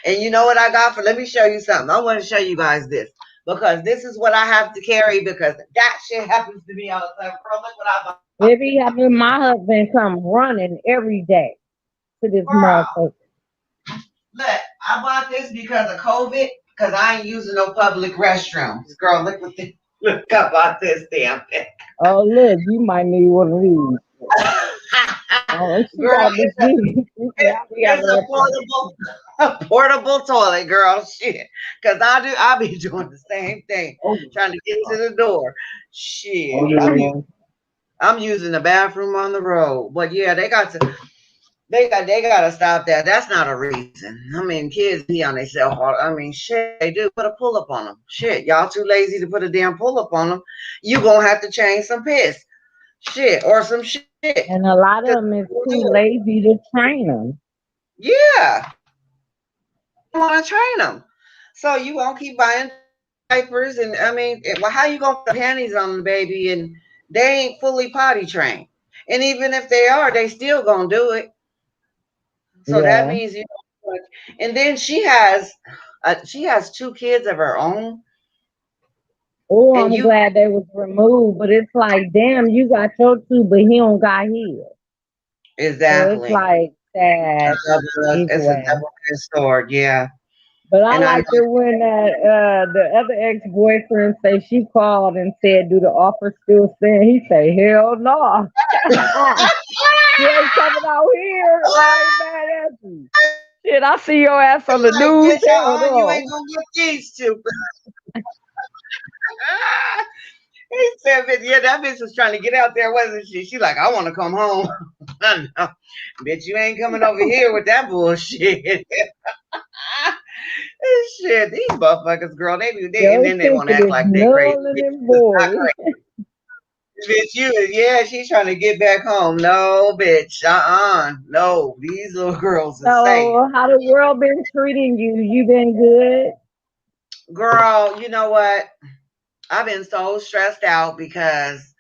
And you know what I got for? Let me show you something. I want to show you guys this because this is what I have to carry because that shit happens to me all the time. Girl, look what I bought. It be having my husband come running every day to this Girl, motherfucker. look, I bought this because of COVID because I ain't using no public restrooms. Girl, look what this, look about this damn thing. Oh, look, you might need one of these. Oh, she Girl, got the she. She said, I'll be it's having a that problem. portable toilet, girl. Shit, because I be doing the same thing, Oh, trying to get to the door. Shit, yeah. I'm using the bathroom on the road. But yeah, they got to stop that. That's not a reason. I mean, kids pee on themselves. I mean, shit, they do put a pull up on them. Shit, y'all too lazy to put a damn pull up on them. You gonna have to change some piss, shit, or some shit. And a lot 'Cause of them is they too do it. lazy to train them. Yeah, you want to train them. So you won't keep buying diapers, and I mean, well, how you gonna put panties on the baby and they ain't fully potty trained? And even if they are, they still gonna do it. So that Yeah. means you know, and then she has two kids of her own, Oh, and I'm you glad they was removed, but it's like, damn, you got your two, but he don't got his. So it's exactly like sad it's either a way. double-edged sword, yeah. But I And I know liked it when the other ex boyfriend say she called and said, "Do the offer still stand?" He say, "Hell no, you ain't coming out here. I ain't mad at you. Shit, I see your ass on the like, news. bitch, Hell you ain't no." gonna get these two. He said, "Bitch, yeah, that bitch was trying to get out there, wasn't she? She like, I want to come home. I know. Bitch, you ain't coming over here with that bullshit. Shit, these motherfuckers, girl, and Your then they want to ticket act is like they crazy. null and void. Bitch, yeah, she's trying to get back home. No, bitch, no, these little girls are saying, So, how the world been treating you? You been good? girl, you know what? I've been so stressed out because,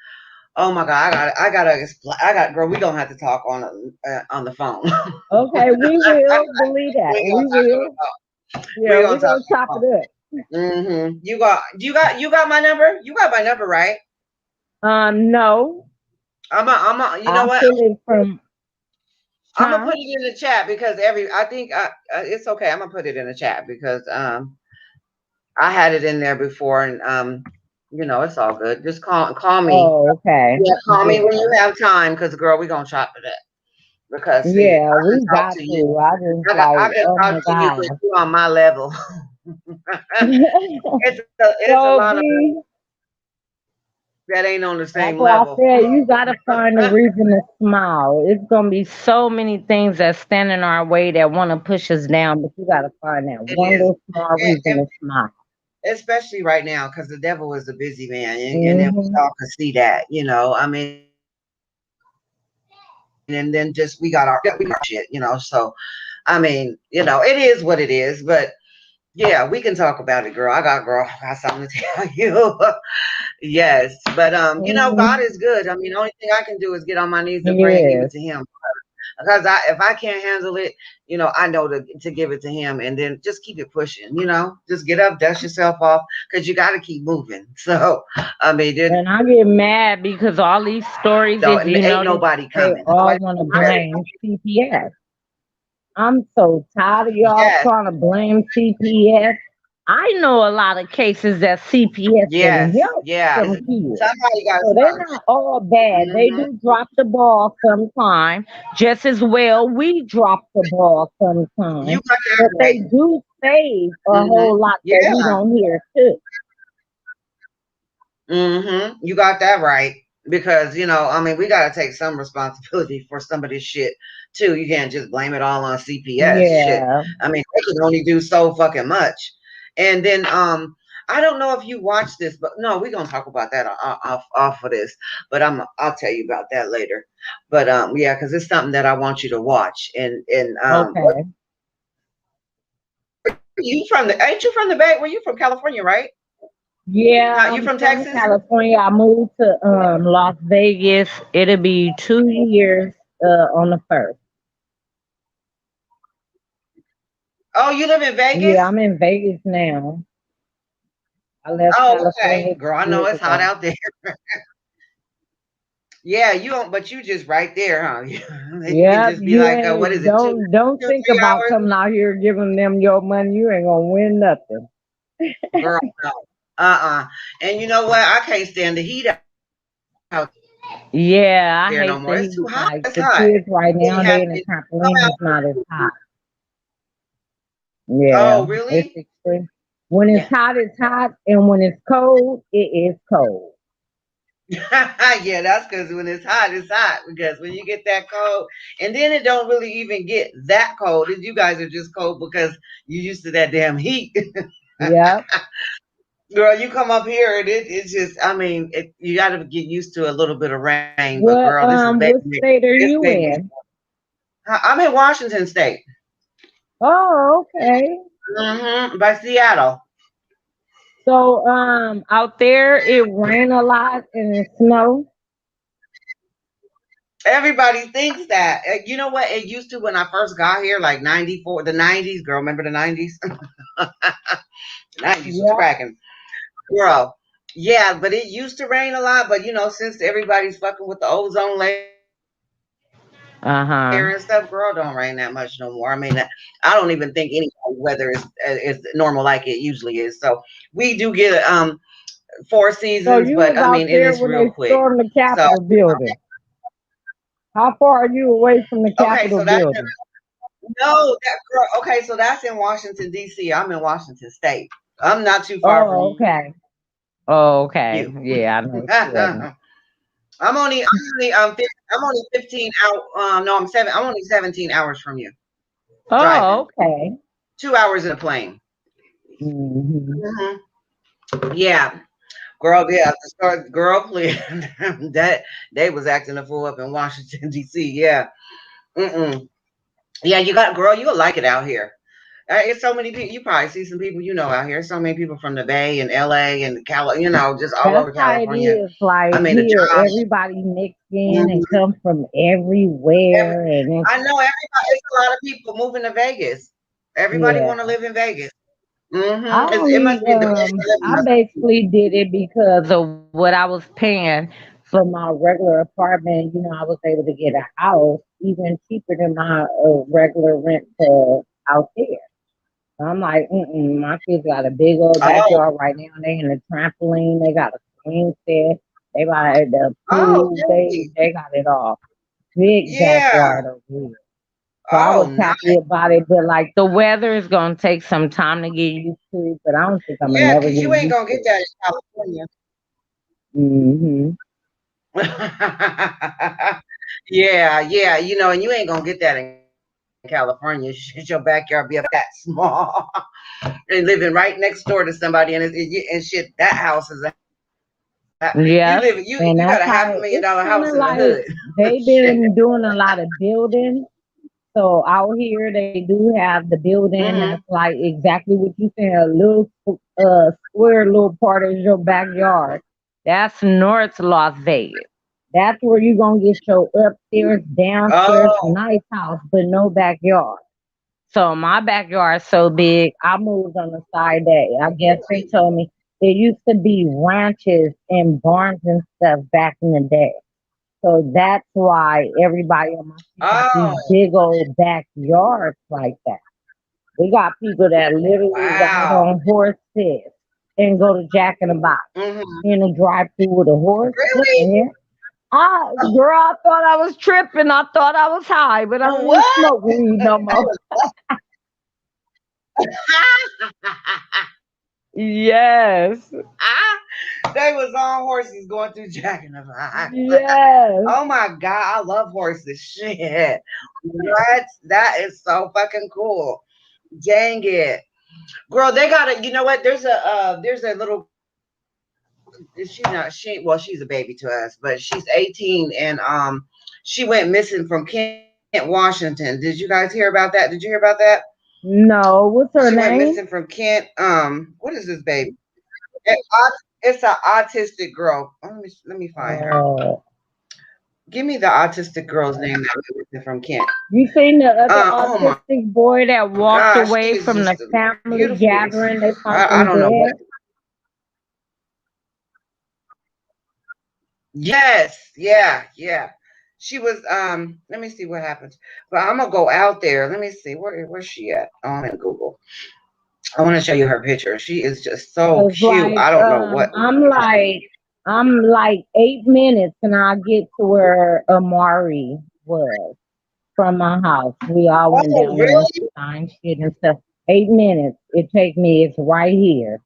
oh my god, girl. We don't have to talk on the phone. Okay, we will believe that. We We gonna talk on will. the phone. Yeah, We we gonna talk gonna on chop the it up. phone. You got my number. You got my number, right? No, You know I what? feel it from, I'm gonna huh? put it in the chat because I think it's okay. I'm gonna put it in the chat because I had it in there before and it's all good. Just call me. Oh, okay. Yeah, call me when Yeah. you have time because girl, we gonna chop it up. Because see, Yeah, I can we talk got to you. to. I just I like, can oh talk my to you, but God. you on my level. It's a So, lot of B, that ain't on the that's same why I level. said you gotta find a reason to smile. It's gonna be so many things that stand in our way that want to push us down, but you gotta find that It one is, little small reason and to smile. especially right now because the devil is a busy man, and then we Hmm. all can see that. I mean, and then just we got our shit. So I mean, it is what it is, but. Yeah, we can talk about it, girl. I got something to tell you. Yes, but God Hmm. is good. I mean, the only thing I can do is get on my knees and pray and give it Yes. to Him. Because if I can't handle it, I know to give it to Him, and then just keep it pushing. Just get up, dust yourself off, because you got to keep moving. So, I mean, And I get mad because all these stories, if you ain't notice, nobody they coming. all Nobody want to ready. blame CPS. I'm so tired of y'all Yes, trying to blame CPS. I know a lot of cases that CPS can Yes, help yeah. some kids. Somebody got to So they're start. not all bad. They Hmm. do drop the ball sometime, just as well we drop the ball You sometime. got that But they right. do save a Hmm. whole lot that we Yeah. don't hear too. You got that right. Because, I mean, we got to take some responsibility for some of this shit, too. You can't just blame it all on CPS. Shit. Yeah. I mean, they can only do so fucking much. And then, I don't know if you watch this, but no, we're gonna talk about that off of this. But I'll tell you about that later. But yeah, because it's something that I want you to watch. And what Okay. are you from the? Ain't you from the Bay? Were you from California, right? Yeah, Huh? You I'm from from Texas? California. I moved to Las Vegas. It'll be 2 years on the first. Oh, you live in Vegas? Yeah, I'm in Vegas now. I left Oh, okay. California Girl, I know 2 years it's hot ago. out there. Yeah, you don't, but you just right there, huh? You can Yep, just be you like, what ain't is it, don't two, think three about hours? coming out here giving them your money. You ain't gonna win nothing. Girl, no. Uh-uh. And you know what? I can't stand the heat out Yeah, I there no hate more. the It's too heat. hot. Like It's the hot. kids right Then now, you they have in the to come trampoline. out. It's not as hot. Yeah, Oh, it's really? extreme. When Yeah. it's hot, and when it's cold, it is cold. Yeah, that's because when it's hot. Because when you get that cold, and then it don't really even get that cold. You guys are just cold because you're used to that damn heat. Yep. Girl, you come up here and it's just, I mean, you got to get used to a little bit of rain. But girl, What state are this you baby. in? I'm in Washington State, Oh, okay. by Seattle. So out there it rain a lot and it snow. Everybody thinks that. You know what? It used to when I first got here, like 94, the 90s. Girl, remember the 90s? The 90s was Yep. cracking. Girl, yeah, but it used to rain a lot. But since everybody's fucking with the ozone layer and stuff, girl, don't rain that much no more. I mean, Uh-huh. I don't even think any weather is normal like it usually is. So we do get 4 seasons, So but I you mean, was and out it's real there when quick. they stormed the So Capitol building. How far are you away from the okay, so Capitol that's building? no, that girl. Okay, so that's in Washington D.C. I'm in Washington State. I'm not too far from Oh, you. okay. Oh, okay. I'm Yeah, I know what you mean. I'm only 15 out. No, I'm seven. I'm only 17 hours from you Oh, driving. okay. 2 hours in a plane. Hmm. Hmm. Yeah, girl. Yeah, the start. Girl, please. that they was acting a fool up in Washington D.C. Yeah. Mm-mm. Yeah, you got girl. You'll like it out here. It's so many people. You probably see some people out here. So many people from the Bay and LA and Cali. Just all That's over how it California. is. Like I mean, the here, jobs. everybody mixed in and Mhm. come from Every, everywhere, and it's I know everybody. It's a lot of people moving to Vegas. Everybody want to yeah. live in Vegas. I It must only be the cost of living I must be. basically did it because of what I was paying for my regular apartment. I was able to get a house even cheaper than my regular rent to out there. So I'm like, my kids got a big old Oh, backyard right now. They in the trampoline. They got a swing set. They got the oh, pool. They really? they got it all. Big Yeah. backyard over here. So I Oh, was nice. happy about it, but like the weather is gonna take some time to get used to, but I don't think I'm gonna Yeah, never because get you ain't used gonna to get it. that in California. Hmm. Yeah, yeah. And you ain't gonna get that in California. Shit, your backyard be about that small. And living right next door to somebody, and shit, that house is Yep. you got a And half that's a million how dollar it's house in kind the of hood. like they've Shit. been doing a lot of building. So out here they do have the building Hmm. that's like exactly what you said, a little square little part of your backyard. That's North Las Vegas. That's where you're gonna get your upstairs, downstairs, Oh, nice house, but no backyard. So my backyard's so big, I moved on the side that I guess they told me there used to be ranches and barns and stuff back in the day. So that's why everybody on my street got these oh, big old backyards like that. We got people that literally ride Wow. on horses and go to Jack in the Box Hmm. in a drive through with a horse. What the Really? heck? Girl, I thought I was tripping. I thought I was high, but I don't even What? smoke weed no more. Yes. They was on horses going through Jack in the Box. Yes. Oh my God, I love horses. Shit. What? That is so fucking cool. Dang it. Girl, they got a, you know what? There's a little girl. Well, she's a baby to us, but she's 18 and she went missing from Kent, Washington. Did you guys hear about that? Did you hear about that? No. What's She her went name? missing from Kent. What is this baby? It, it's an autistic girl. Let me find her. Oh. Give me the autistic girl's name that went missing from Kent. You seen the other Oh my autistic boy that walked gosh, she away is from the just a family beautiful. gathering? They found I him don't know what. dead. Yes, yeah, yeah. She was. Let me see what happens. But I'm gonna go out there. Let me see where's she at. Oh, I'm in Google. I want to show you her picture. She is just so Cause cute. I don't know what. I'm like 8 minutes and I get to where Amari was from my house. We all went Oh, down there and really? signed shit and stuff. 8 minutes. It take me. It's right here.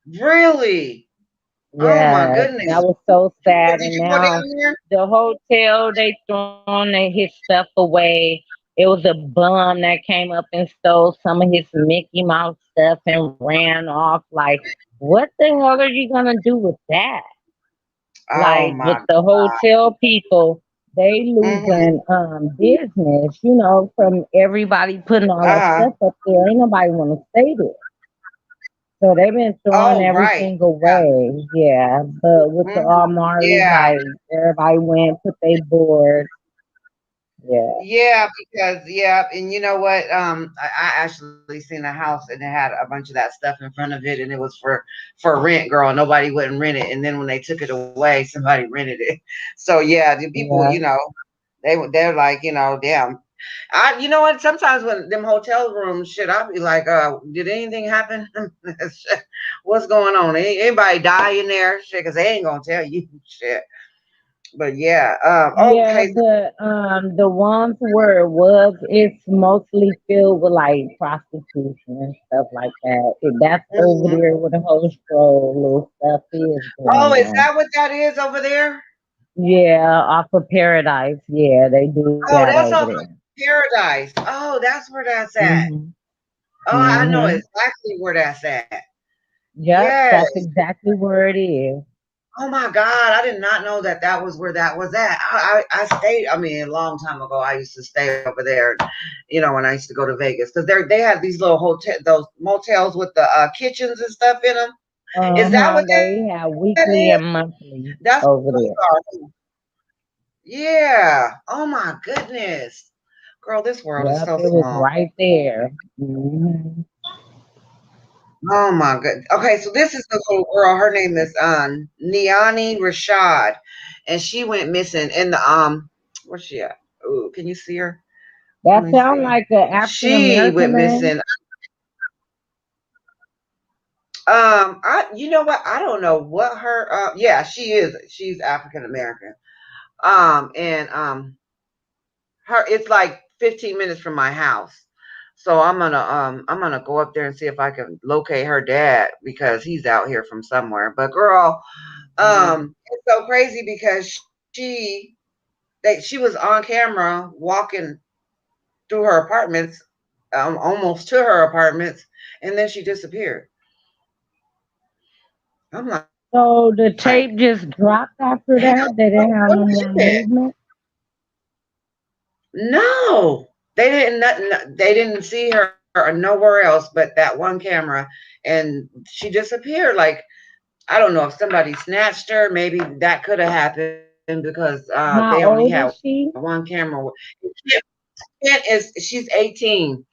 Really? Oh my Yeah, that goodness. was so sad. Did And you go now down there? the hotel they throwing his stuff away. It was a bum that came up and stole some of his Mickey Mouse stuff and ran off. Like, what the hell are you gonna do with that? Oh Like with my the God. hotel people, they Mm-hmm. losing business, from everybody putting all that Uh-huh. stuff up there. Ain't nobody wanna stay there. So they've been throwing Oh, right. everything away, yeah. But with the Mm-hmm. Almaris, Yeah. like everybody went, put their board, yeah, Yeah, because yeah, and you know what? I actually seen a house and it had a bunch of that stuff in front of it, and it was for rent, girl. Nobody wouldn't rent it, and then when they took it away, somebody rented it. So yeah, the people, yeah, they're like, damn. You know what? Sometimes when them hotel rooms, shit, I'll be like, did anything happen? What's going on? Anybody die in there? Shit, because they ain't gonna tell you shit. But yeah, yeah. okay. But the ones where it's mostly filled with like prostitution and stuff like that. That's over Mhm. there where the whole stroll little stuff is Oh, going is on. that what that is over there? Yeah, off of Paradise. Yeah, they do Oh, that that's over off there. of Paradise. Oh, that's where that's at. Mhm. Oh, I know Mhm. exactly where that's at. Yep, Yes. that's exactly where it is. Oh my God, I did not know that that was where that was at. I stayed. I mean, a long time ago, I used to stay over there. When I used to go to Vegas because they had these little those motels with the kitchens and stuff in them. Is that what that They is? have weekly and monthly That's what over those there. are. Yeah. Oh my goodness. Girl, this world is Yep, so it was small. right there. Oh my good. Okay, so this is the little girl. Her name is Niani Rashad, and she went missing in the where's she at? Ooh, can you see her? Let That me sounds see. like an African She American went name. missing. I you know what? I don't know what her. Yeah, she is. She's African American. And her it's like 15 minutes from my house. So I'm gonna go up there and see if I can locate her dad because he's out here from somewhere. But girl, Mhm. it's so crazy because she was on camera walking through her apartments, almost to her apartments, and then she disappeared. I'm like, So the tape damn, just dropped after where that. They didn't have you no more been? movement. No, they didn't see her nowhere else but that one camera, and she disappeared. Like I don't know if somebody snatched her. Maybe that could have happened because they only How had old one is camera. she? Kent she's 18,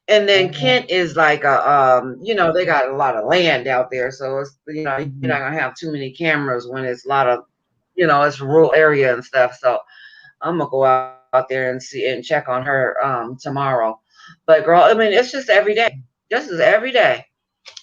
and then Kent is like they got a lot of land out there, so it's you're not gonna Mhm. have too many cameras when it's a lot of it's a rural area and stuff. So I'm gonna go out there and see and check on her tomorrow. But girl, I mean, it's just every day. This is every day.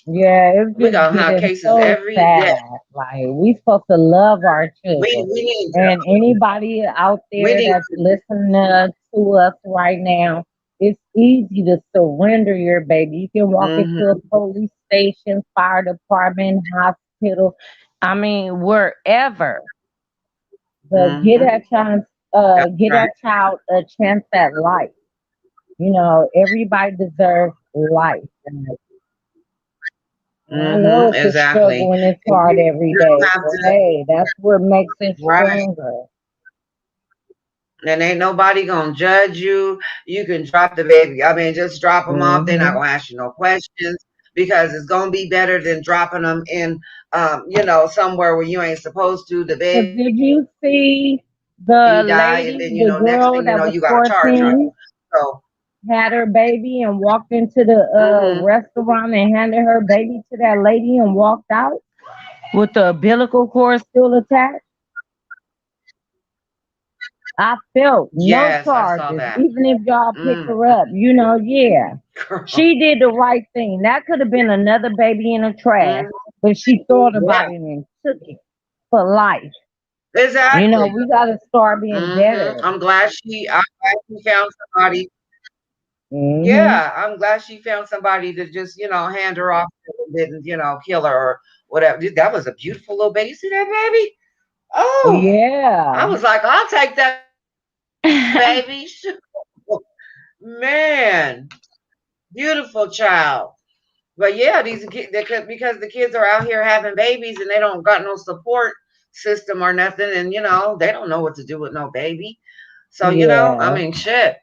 Yeah, it's We just gonna have getting cases so every day. sad. Like we supposed to love our children. We need And anybody out we there need that's listening to us right now, it's easy to surrender your baby. You can walk into a mm-hmm, police station, fire department, hospital. I mean, wherever. But mm-hmm. That's get right. that child a chance at life. You know, everybody deserves life. And I know Mm-hmm, it's a exactly. struggle and it's And hard every you don't day, have but to, hey, that's what makes it right? stronger. And ain't nobody gonna judge you. You can drop the baby. I mean, just drop them off. They're not Hmm. gonna ask you no questions because it's gonna be better than dropping them in, somewhere where you ain't supposed to. The But baby did die, you and then see next the thing you know, lady, you got the to charge girl them. that was So, 14, had her baby and walked into the mm-hmm. restaurant and handed her baby to that lady and walked out with the umbilical cord still attached? I felt no Yes, I saw charges, that. even if y'all pick Mm, her up. You know, yeah. girl. She did the right thing. That could have been another baby in the trash, Mm, but she thought about yeah, it and took it for life. You know, exactly. we got to start being Mm-hmm. better. I'm glad she found somebody. Hmm. Yeah, I'm glad she found somebody to just, hand her off to and didn't, kill her or whatever. Dude, that was a beautiful little baby. You see that baby? Oh, I Yeah. was like, I'll take that baby. Man, beautiful child. But yeah, these kids, because the kids are out here having babies and they don't got no support system or nothing, and they don't know what to do with no baby. So I Yeah. mean, shit.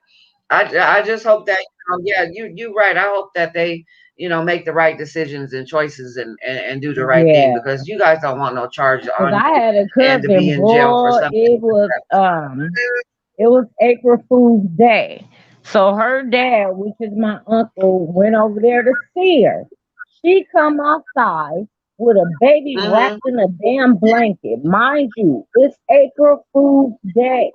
I just hope that yeah, you right. I hope that they make the right decisions and choices and do the right thing Yeah. because you guys don't want no charge Cause on I you had a and to be cousin, in jail for boy, something. it was April Fool's Day. So her dad, which is my uncle, went over there to see her. She come outside with a baby Mm-hmm. wrapped in a damn blanket. Mind you, it's April Fool's Day.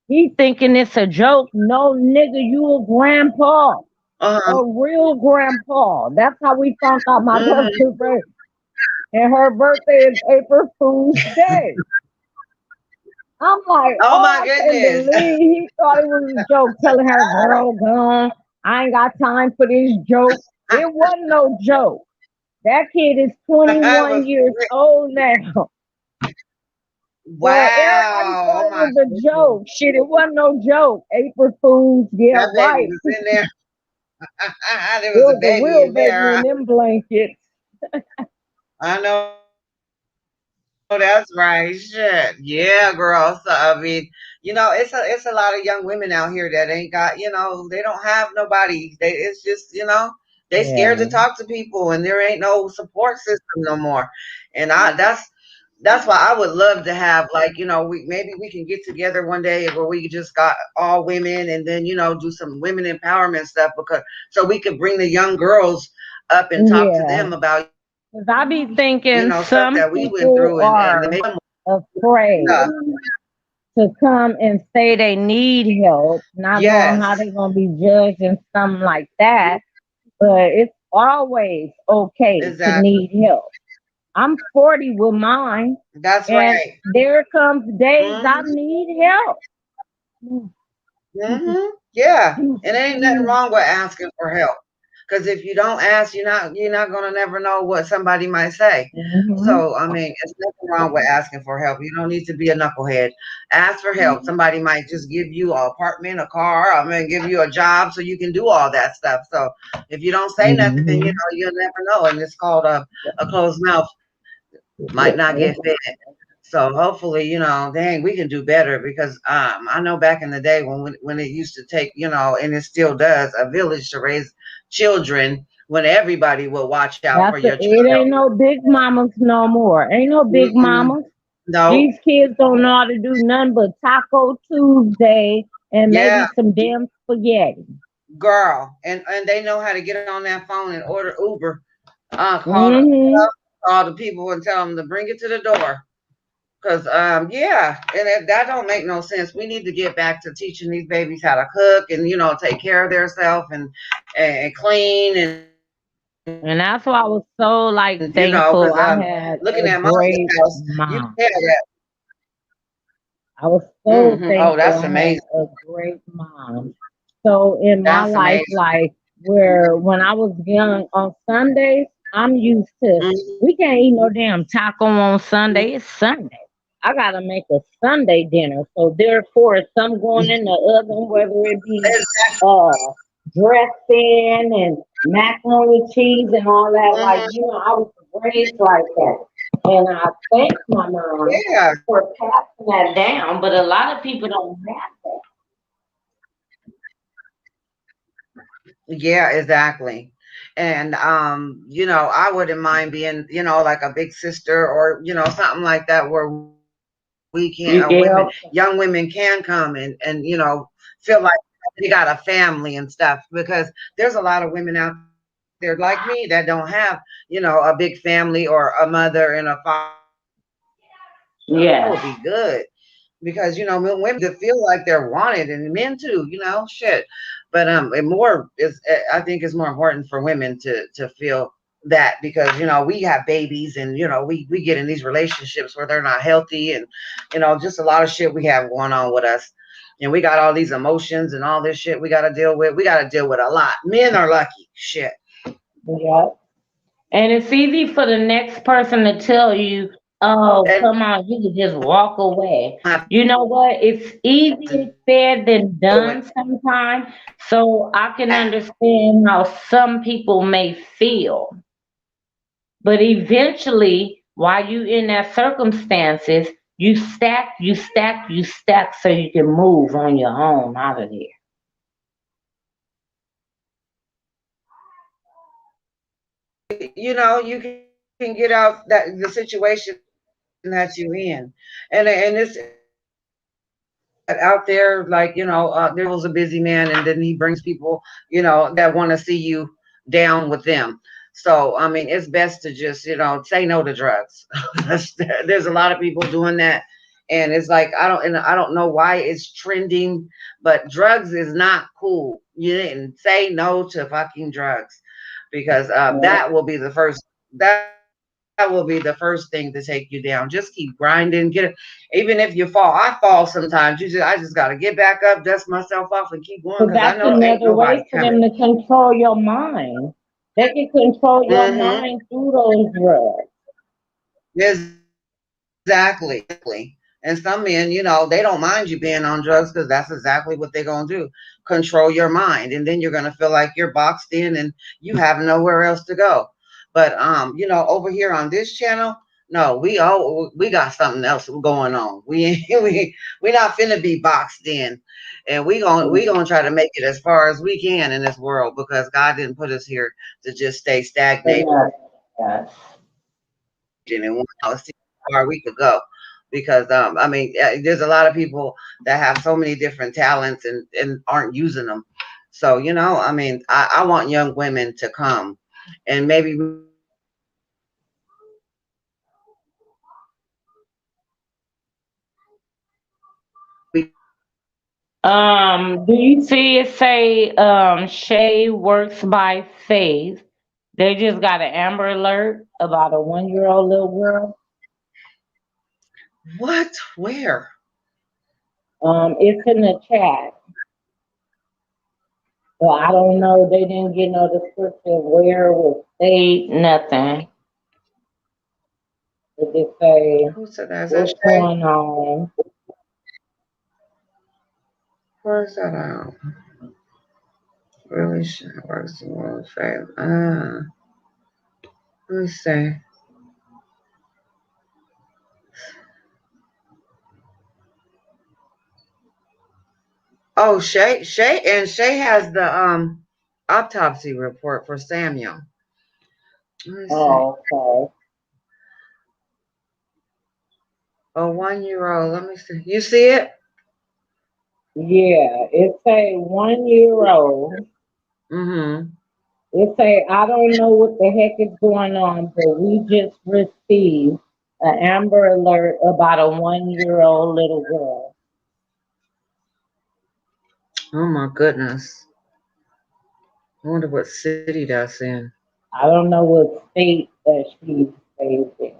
He thinking it's a joke. No, nigga, you a grandpa. Uh-huh. A real grandpa. That's how we found out my Mm-hmm. cousin's birthday. And her birthday is April Fool's Day. I'm like, Oh oh, my I can't goodness. believe he thought it was a joke, telling her, girl, gone. I ain't got time for this joke. It wasn't no joke. That kid is That 21 was years old now. But everybody wow. thought Oh it my was a goodness. joke. Shit, it wasn't no joke. April Fools, yeah, That baby right. was in there. There It was a was a baby real in baby there. in them blankets. I know that's right. Shit. Yeah, girl. So I mean, it's a lot of young women out here that ain't got, they don't have nobody. It's just, they scared to talk to Yeah. people and there ain't no support system no more. And that's why I would love to have like, maybe we can get together one day where we just got all women and then, do some women empowerment stuff because so we could bring the young girls up and talk to Yeah. them about, Because I be stuff thinking that we went some through and people to make are them afraid stuff. to come and say they need help, not knowing how Yes, they're going to be judged and something like that. But it's always okay to exactly. need help. I'm 40 with mine, That's and right. there comes days I Hmm. need help. Hmm. Yeah, and there ain't nothing wrong with asking for help. Because if you don't ask, you're not gonna never know what somebody might say. Hmm. So I mean, it's nothing wrong with asking for help. You don't need to be a knucklehead. Ask for help. Somebody might just give you an apartment, a car. I mean, give you a job so you can do all that stuff. So if you don't say nothing, Hmm. you'll never know. And it's called a closed mouth might not get fed. So hopefully, dang, we can do better because I know back in the day when it used to take, and it still does, a village to raise children when everybody will watch out for your It child. ain't no big mamas no more. Ain't no big Mm-mm. mamas. No, These kids don't know how to do nothing but Taco Tuesday and yeah, maybe some damn spaghetti. girl, and they know how to get on that phone and order Uber. Call Hmm. call the people and tell them to bring it to the door. Cause yeah, and that don't make no sense. We need to get back to teaching these babies how to cook and take care of themselves and clean And that's why I was so like cause thankful I looking had at my a great house, you can mom. tell that. I was so Hmm. Oh, thankful that's I had amazing. a great mom. So in my That's life, amazing. like where when I was young on Sundays, I'm used to Hmm. we can't eat no damn taco on Sunday. It's Sunday. I gotta make a Sunday dinner. So therefore some going in the oven, whether it be uh dressing and macaroni and cheese and all that, like, Hmm. I was raised like that. And I thank my mom Yeah, for passing that down, but a lot of people don't have that. yeah, exactly. And I wouldn't mind being, like a big sister or something like that where You young get women can come and feel like they got a family and stuff, because there's a lot of women out there like me that don't have a big family or a mother and a father to feel like they're wanted. That would be yes. good, because women need to feel like they're wanted, and men too, shit. But it more is, I think it's more important for women to feel that, because we have babies, and we get in these relationships where they're not healthy, and just a lot of shit we have going on with us, and we got all these emotions and all this shit we got to deal with a lot. Men are lucky shit. Yep. And it's easy for the next person to tell you, oh, And come on, you can just walk away. don't have You know what? It's easier to said than deal with done sometimes. So I can that. understand how some people may feel. But eventually, while you in that circumstances, you stack, you stack, you stack so you can move on your own out of there. You can get out that the situation that you're in, and it's sad out there, like there's a devil's a busy man, and then he brings people that want to see you down with them. So I mean, it's best to just say no to drugs. There's a lot of people doing that, and it's like I don't know why it's trending, but drugs is not cool. You didn't say no to fucking drugs, because Yeah. that will be the first thing to take you down. Just keep grinding, even if you fall. I fall sometimes. I just got to get back up, dust myself off, and keep going, because I But know that's ain't another nobody way for coming. them to control your mind. They can control your Mm-hmm. mind through those drugs. Exactly. And some men, they don't mind you being on drugs, because that's exactly what they're gonna do. Control your mind. And then you're gonna feel like you're boxed in and you have nowhere else to go. But over here on this channel, no, we got something else going on. We ain't we not finna be boxed in. And we gonna try to make it as far as we can in this world, because God didn't put us here to just stay stagnated Yes. and want to see how far we could go. Because I mean, there's a lot of people that have so many different talents and aren't using them. So I mean, I want young women to come, and maybe we can get them to come to our channel, and Do you see it say Shay works by faith? They just got an Amber Alert about a 1 year old little girl. what? Where? It's in the chat. So I don't know. They didn't get no description where it was state, nothing. They just say Who said that? Is that what's Shay? going on. Where's that out? Really, Shay works in world faith. Let me see. Oh, Shay has the autopsy report for Samuel. Let me see. Oh, okay. A 1 year old. Let me see. You see it? Yeah, it's a 1 year old. Mm-hmm. It say, I don't know what the heck is going on, but we just received An Amber Alert about a 1-year-old little girl. Oh my goodness. I wonder what city that's in. I don't know what state that she stays in.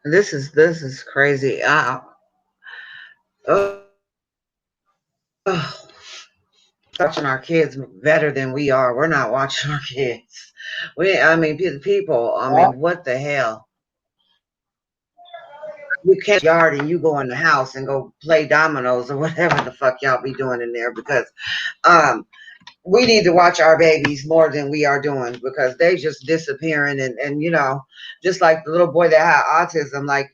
This is crazy. Oh, watching our kids better than we are. We're not watching our kids. I mean, people. I Yep. mean, what the hell? You can't yard and you go in the house and go play dominoes or whatever the fuck y'all be doing in there because um we need to watch our babies more than we are doing because they just disappearing and just like the little boy that had autism, like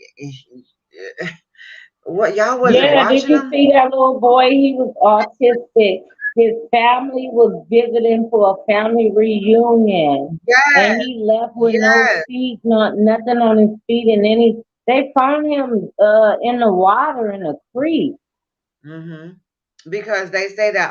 what y'all wasn't Yeah, did watching you them? see that little boy? He was autistic. His family was visiting for a family reunion, and Yes, he left with no yes. feet, not nothing on his feet, and then they found him in the water in a creek. hmm because they say that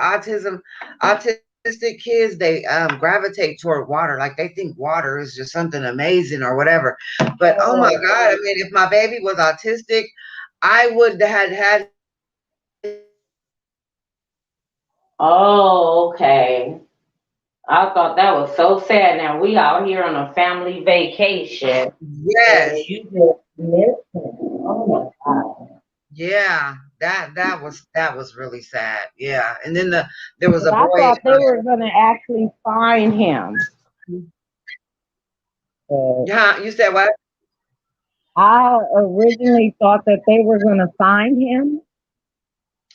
autistic kids, they gravitate toward water, like they think water is just something amazing or whatever. But oh my Oh, god, I mean, if my baby was autistic, I would have had him in the water oh, okay. I thought that was so sad. Now we out here on a family vacation, and yes. you just missed him. Oh my God. Yeah, that was really sad. Yeah, and then there was But a I boy. thought they were gonna actually find him. Uh, Yeah, you said what? I originally thought that they were gonna find him.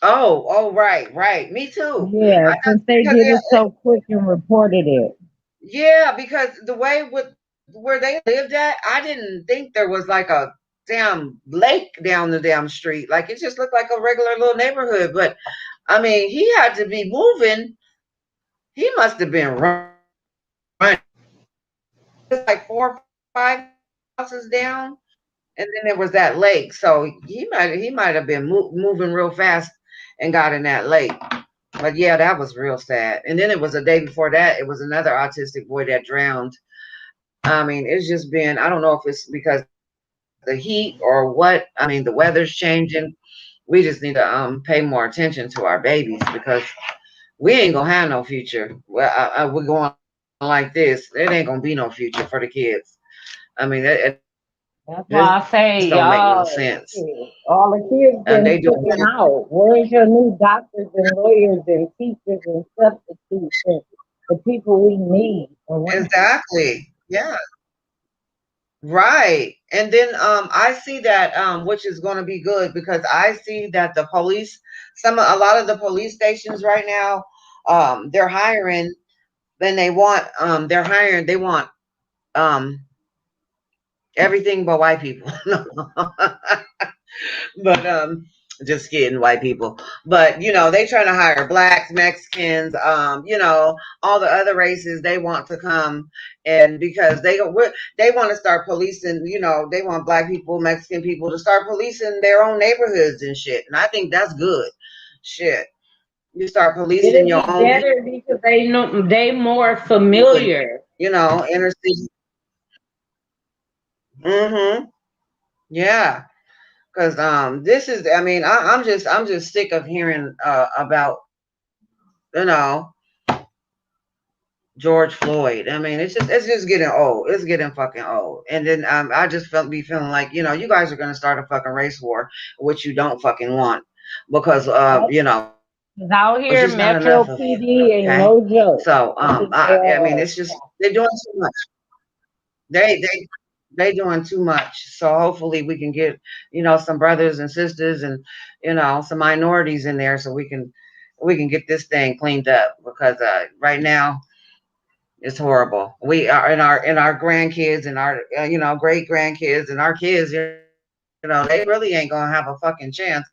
Oh, right, right. Me too. Yeah, I since just they because did it so quick and reported it. yeah, because the way with where they lived at, I didn't think there was like a damn lake down the damn street. Like it just looked like a regular little neighborhood. But I mean, he had to be moving. He must have been running. It was like 4 or 5 houses down, and then there was that lake. So he might have been moving real fast and got in that lake. But yeah, that was real sad. And then it was a day before that. It was another autistic boy that drowned. I mean, it's just been. I don't know if it's because the heat or what. I mean, the weather's changing. We just need to pay more attention to our babies because we ain't gonna have no future. Well, we're going like this. It ain't gonna be no future for the kids. I mean, this don't make That's no why I sense. say, y'all, shit, all the kids And they been doing flipping out. Where's your new doctors and lawyers and teachers and substitutes and the people we need? And when exactly. Yeah. Right. And then I see that which is going to be good because I see that the police a lot of the police stations right now they're hiring and they want um everything but white people. But just kidding, white people. But they trying to hire blacks, Mexicans, all the other races. They want to come, and because they want to start policing. They want black people, Mexican people to start policing their own neighborhoods and shit. And I think that's good. Shit, you start policing it'll your be own better because they know they more people, and familiar. inner city. Mm-hmm. Yeah. Because this is, I mean, I'm just sick of hearing about you know George Floyd. I mean, it's just getting old. It's getting fucking old. And then I just feeling like you guys are gonna start a fucking race war, which you don't fucking want, because Yep. it's 'Cause just out not enough here, of you. Metro PD Okay, ain't no joke. so I think I they're mean, it's all just they're doing too much. They doing too much. So hopefully we can get some brothers and sisters and some minorities in there so we can get this thing cleaned up because right now it's horrible. We are in our grandkids and our great grandkids and our kids. They really ain't gonna have a fucking chance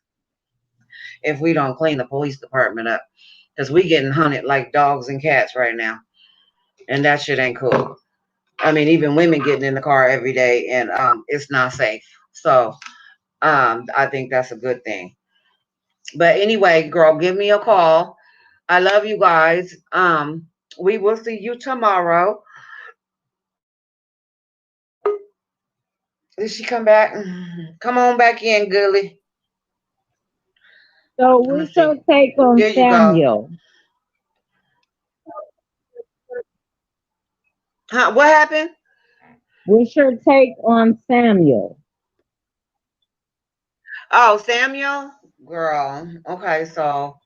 if we don't clean the police department up because we getting hunted like dogs and cats right now, and that shit ain't cool. I mean, even women getting in the car every day, and it's not safe. So I think that's a good thing. But anyway, girl, give me a call. I love you guys. We will see you tomorrow. Did she come back? Come on back in, Gully. So, Let me what's your see. take on There you go. Samuel? Huh? What happened? What's your take on Samuel? Oh, Samuel? Girl. Okay, so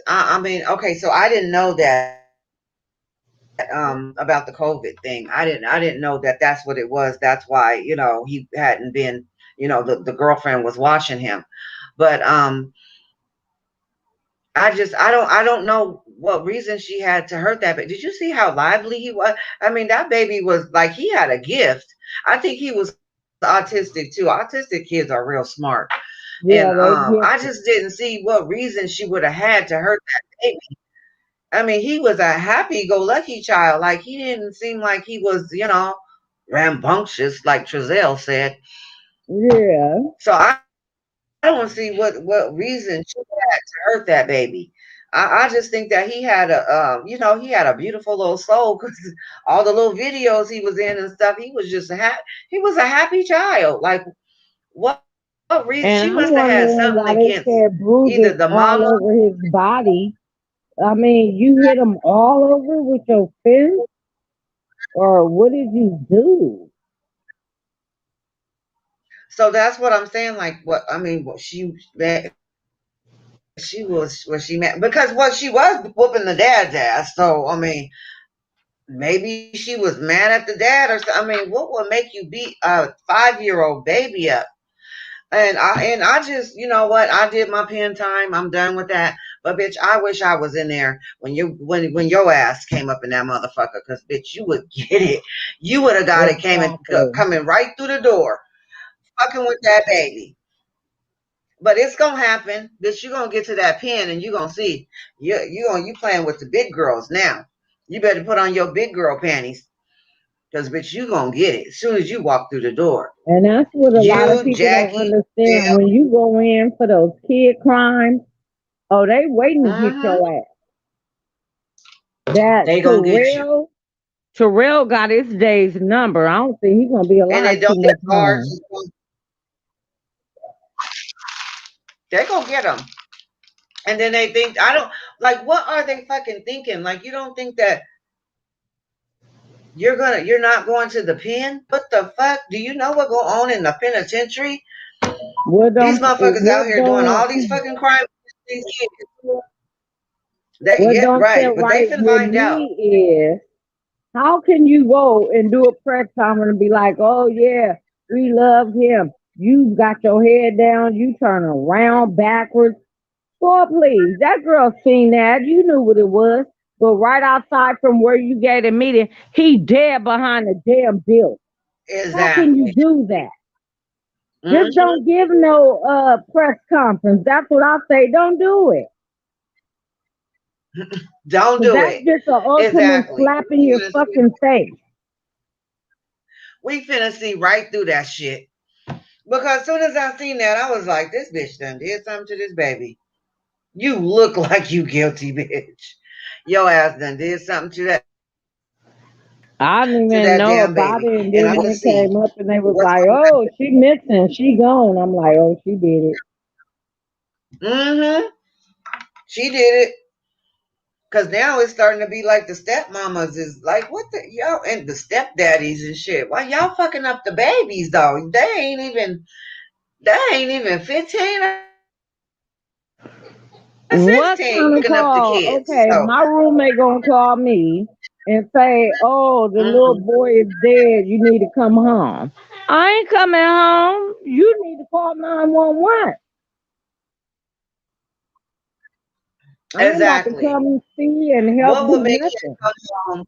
I mean, okay, so I didn't know that about the COVID thing. I didn't know that that's what it was. That's why, he hadn't been, the girlfriend was watching him. But I don't know what reason she had to hurt that. But did you see how lively he was? I mean, that baby was like he had a gift. I think he was autistic too. Autistic kids are real smart. And Yeah, they I get just didn't see what reason she would have had to hurt that baby. I mean, he was a happy-go-lucky child. Like he didn't seem like he was, rambunctious, like Trezelle said. yeah. So I don't see what reason she had to hurt that baby. I just think that he had he had a beautiful little soul because all the little videos he was in and stuff, he was a happy child. Like what reason? She must have And had I'm something wondering against why they said either the bruises mama. all over his body. I mean, you hit him all over with your fist, or what did you do? So that's what I'm saying. Like what I mean, what she was she mad because what she was whooping the dad's ass. So I mean, maybe she was mad at the dad or something. I mean, what would make you beat a 5-year-old baby up? And I just, you know what? I did my pen time. I'm done with that. But bitch, I wish I was in there when your ass came up in that motherfucker. Cause bitch, you would get it. You would have got it Exactly. coming right through the door, fucking with that baby. But it's gonna happen, bitch. You gonna get to that pen and you gonna see you playing with the big girls now. You better put on your big girl panties, cause bitch, you gonna get it as soon as you walk through the door. And that's what a lot of You, people don't Jackie, understand. Dale. When you go in for those kid crimes, oh, they waiting to get Mm-hmm. your ass. That They gonna get you, Terrell got his day's number. I don't think he's gonna be and alive they too don't get much charged. longer. They gonna get them, and then they think I don't like. What are they fucking thinking? Like you don't think that you're not going to the pen? What the fuck? Do you know what go on in the penitentiary? These motherfuckers out What here doing all don't these fucking crimes. These kids. They, what yeah, don't sit right. But they right finna with find out. me is how can you go and do a press conference and be like, oh yeah, we love him. You got your head down, you turn around backwards. Boy, please, that girl seen that. You knew what it was. But right outside from where you gave the meeting, he dead behind the damn building. How can you Exactly. do that? Just Hmm. don't give no press conference. That's what I say. Don't do it. Don't 'Cause do that's it. just an ultimate Exactly. slap in your fucking face. We finna see right through that shit. Because as soon as I seen that, I was like, this bitch done did something to this baby. You look like you guilty, bitch. Your ass done did something I didn't to even that know damn about baby. it. And And then I'm when gonna it see came up and they was what's like, oh, she missing, she gone. I'm like, oh, she did it. mm-hmm. She did it. Cause now it's starting to be like the stepmamas is like, what the y'all and the stepdaddies and shit. Why y'all fucking up the babies though? They ain't even 15 or 16 What picking kind up of the kids. call? So Okay, my roommate gonna call me and say, "Oh, the little mm-hmm. boy is dead. You need to come home." I ain't coming home. You need to call 911. I ain't about to Exactly. come see and help What would do make you nothing. come home?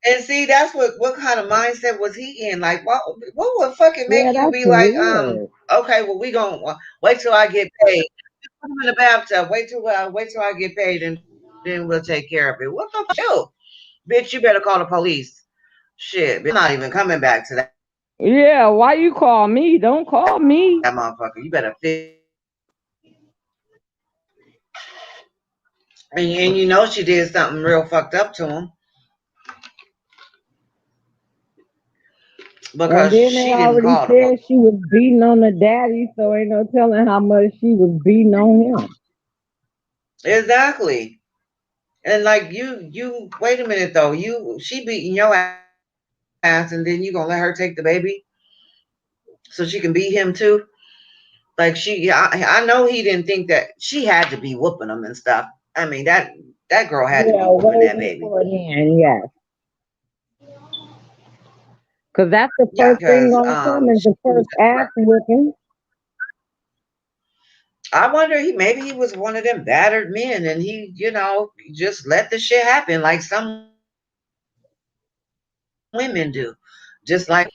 And see, that's what kind of mindset was he in? Like, what would fucking Yeah, make you that's be like, weird. okay, well, we gonna wait till I get paid. Put him in the bathtub. Wait till I get paid, and then we'll take care of it. What the fuck, you, bitch? You better call the police. Shit, bitch, I'm not even coming back to that Yeah, why you call me? Don't call me. motherfucker. You better and you know she did something real fucked up to him. And because then they she didn't already call the police. said she was beating on the daddy, so ain't no telling how much she was beating on him. Exactly. And like you wait a minute though. She beating your ass and then you gonna let her take the baby so she can beat him too? Like I know he didn't think that she had to be whooping him and stuff. I mean that girl had to be Yeah, whooping way that baby. before then, yes. Because that's the Yeah, first thing because gonna come is she the was first ass whooping. I wonder maybe he was one of them battered men and he, just let the shit happen like some women do. Just like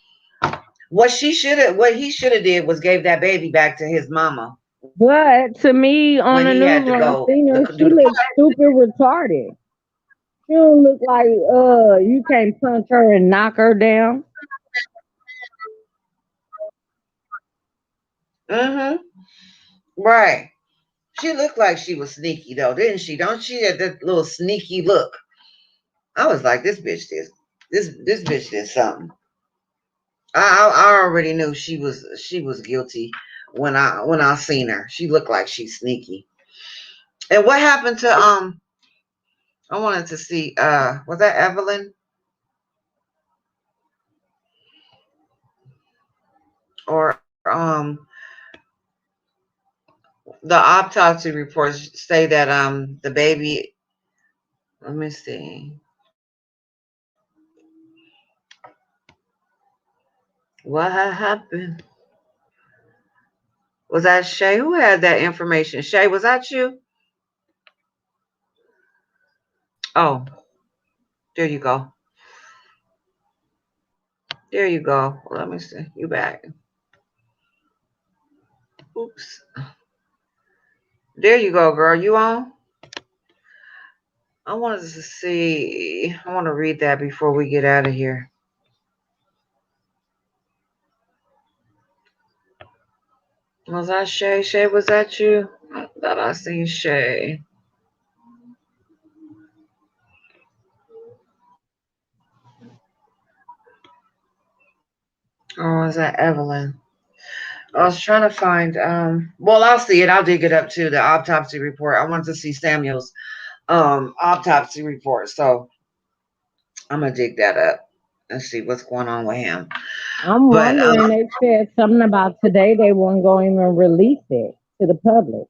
what he should have did was gave that baby back to his mama But to me, when on the he had news to when I go seen her, do she the looks stupid retarded. She don't look like you can't punch her and knock her down. Mm-hmm. Right. She looked like she was sneaky though, didn't she? Don't she had that little sneaky look? I was like, this bitch did something. I already knew she was guilty when I seen her. She looked like she's sneaky. And what happened to I wanted to see was that Evelyn or the autopsy reports say that the baby, let me see. What had happened? Was that Shay? Who had that information? Shay, was that you? Oh, there you go. There you go. Let me see. You back. Oops. There you go, girl. You on? I wanted to see. I want to read that before we get out of here. Was that Shay? Shay, was that you? I thought I seen Shay. Or was that Evelyn? I was trying to find. Well, I'll see it. I'll dig it up too. The autopsy report. I wanted to see Samuel's autopsy report. So I'm gonna dig that up and see what's going on with him. I'm But wondering. They said something about today. They weren't going to even release it to the public.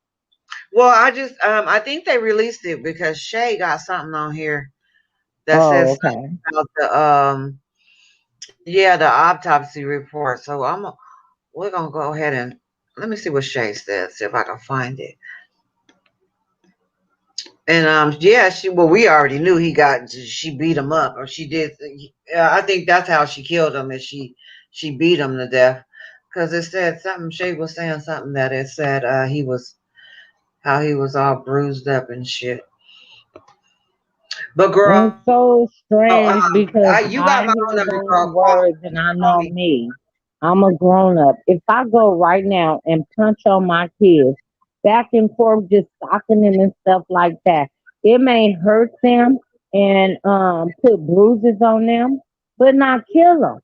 well, I think they released it because Shay got something on here that Oh, says okay. something about the autopsy report. So we're gonna go ahead and let me see what Shay says, see if I can find it. And yeah, we already knew she beat him up, or she did. I think that's how she killed him, is she beat him to death. Because it said something. Shay was saying something that it said how he was all bruised up and shit. But girl, It's so strange because you got my I phone hear number, those girl. words and I Call know me. me. I'm a grown up. If I go right now and punch on my kids, back and forth, just socking them and stuff like that, it may hurt them and put bruises on them, but not kill them.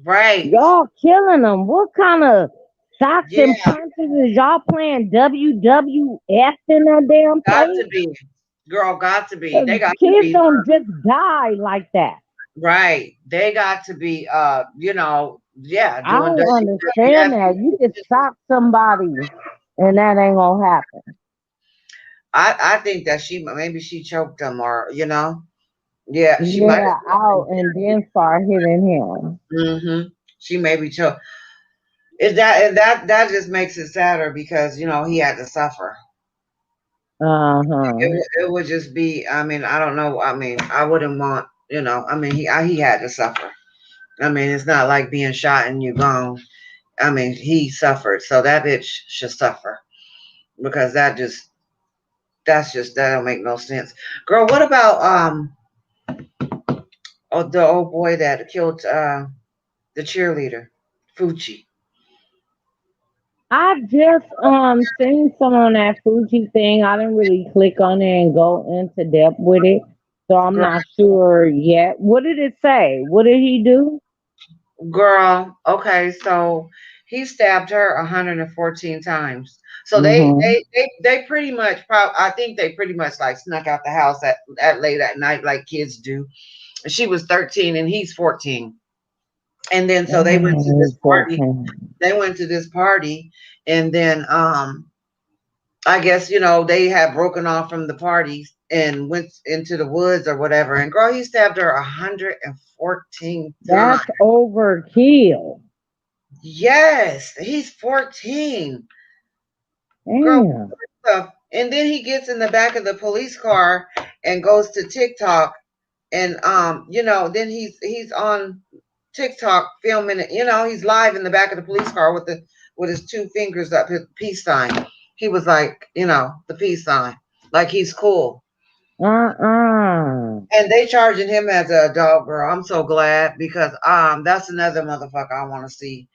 Right. Y'all killing them. What kind of socks and Yeah, punches is y'all playing WWF in that damn got to place? be. Girl, got to be. 'Cause They got to kids be. don't just die like that. Right. They got to be, yeah, I doing don't understand WWF. that. You just sock somebody and that ain't gonna happen. I think that maybe she choked him, or, yeah, she might Yeah, out and then start hitting him. have. She maybe choked. Is that and that just makes it sadder because he had to suffer. Uh-huh. It would just be. I mean, I don't know. I mean, I wouldn't want. I mean, he had to suffer. I mean, it's not like being shot and you gone. I mean, he suffered, so that bitch should suffer because that don't make no sense. Girl, what about the old boy that killed the cheerleader, Fucci? I just seen some on that Fuji thing. I didn't really click on it and go into depth with it. So I'm Girl, not sure yet. What did it say? What did he do? Girl, okay, so he stabbed her 114 times. So Mm-hmm. they pretty much I think they pretty much like snuck out the house at late at night like kids do. She was 13 and he's 14. And then so they went to Mm, this he's party. 14. They went to this party and then I guess they had broken off from the parties and went into the woods or whatever. And girl, he stabbed her 114 times. That's overkill. Yes, he's 14. Girl, Damn. what the- and then he gets in the back of the police car and goes to TikTok and then he's on TikTok filming it. He's live in the back of the police car with his two fingers up, his peace sign. He was like, the peace sign. Like he's cool. Uh-uh. And they charging him as a adult, girl. I'm so glad because that's another motherfucker I want to see.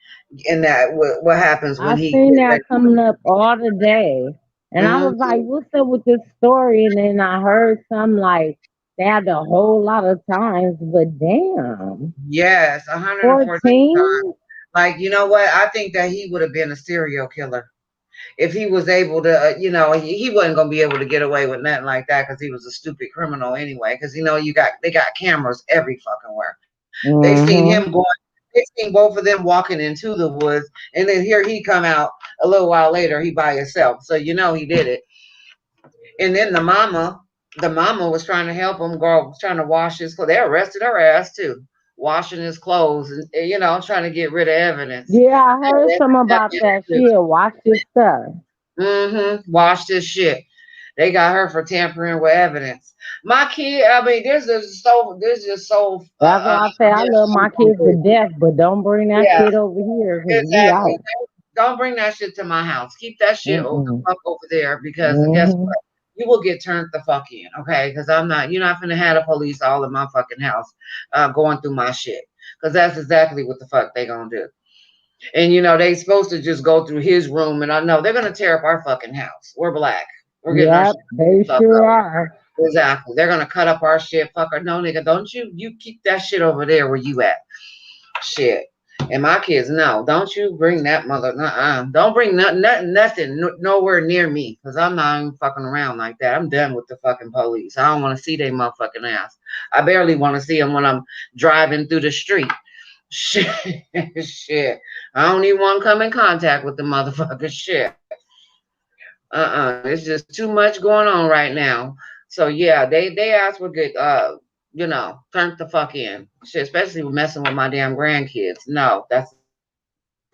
In that, what happens when I he seen get that ready? coming up all the day. And I was like, Mhm. what's up with this story? And then I heard some like they had a whole lot of times, but damn. Yes, 114 times. 14? Like, you know what? I think that he would have been a serial killer if he was able to. He wasn't gonna be able to get away with nothing like that because he was a stupid criminal anyway. Because they got cameras every fucking where. They seen him Mm-hmm. going. They seen both of them walking into the woods, and then here he come out a little while later. He by himself, so he did it. And then the mama was trying to help him. Girl was trying to wash his clothes. They arrested her ass too, washing his clothes and trying to get rid of evidence. Yeah, I heard some about that shit. Watch this stuff. Washed his shit. They got her for tampering with evidence. My kid, I mean, this is so That's why I say I yeah, love my kids to death, but don't bring that yeah, shit over here because we exactly. out. Don't bring that shit to my house. Keep that shit the Mm-mm. fuck over there because guess Mm-hmm. what? You will get turned the fuck in, okay? Because you're not gonna have the police all in my fucking house, going through my shit. Because that's exactly what the fuck they gonna do. And they supposed to just go through his room, and I know they're gonna tear up our fucking house. We're black. We're getting our shit Yep, they fucked sure up. are. Exactly. They're gonna cut up our shit. Fucker. No, nigga, don't you keep that shit over there where you at. Shit. And my kids, no, don't you bring that mother. Don't bring nothing nowhere near me because I'm not even fucking around like that. I'm done with the fucking police. I don't want to see they motherfucking ass. I barely want to see them when I'm driving through the street. Shit, shit. I don't even want to come in contact with the motherfucker. Shit. It's just too much going on right now. So yeah, they asked for good. Turn the fuck in. Shit, especially with messing with my damn grandkids. No, that's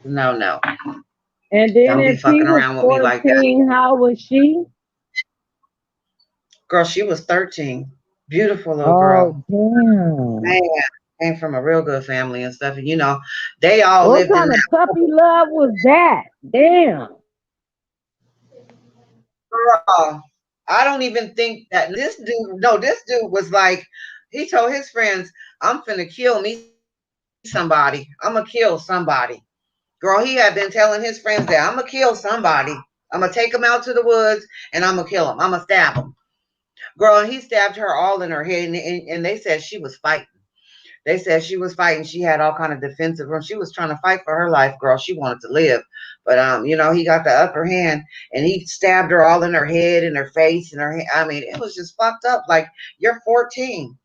no, no. Don't be And fucking then around if with me he like was that. 14, how was she? Girl, she was 13. Beautiful little Oh, girl. Man, damn. came from a real good family and stuff. And they all What lived in kind of puppy love was that? Damn. girl. I don't even think that this dude, no, this dude was like, he told his friends, I'm finna kill me somebody. I'm gonna kill somebody. Girl, he had been telling his friends that I'm gonna kill somebody. I'm gonna take him out to the woods and I'm gonna kill him. I'm gonna stab him. Girl, and he stabbed her all in her head, and they said she was fighting. They said she was fighting. She had all kind of defensive room. She was trying to fight for her life, girl. She wanted to live, but he got the upper hand, and he stabbed her all in her head, and her face, and her. I mean, it was just fucked up. Like you're 14.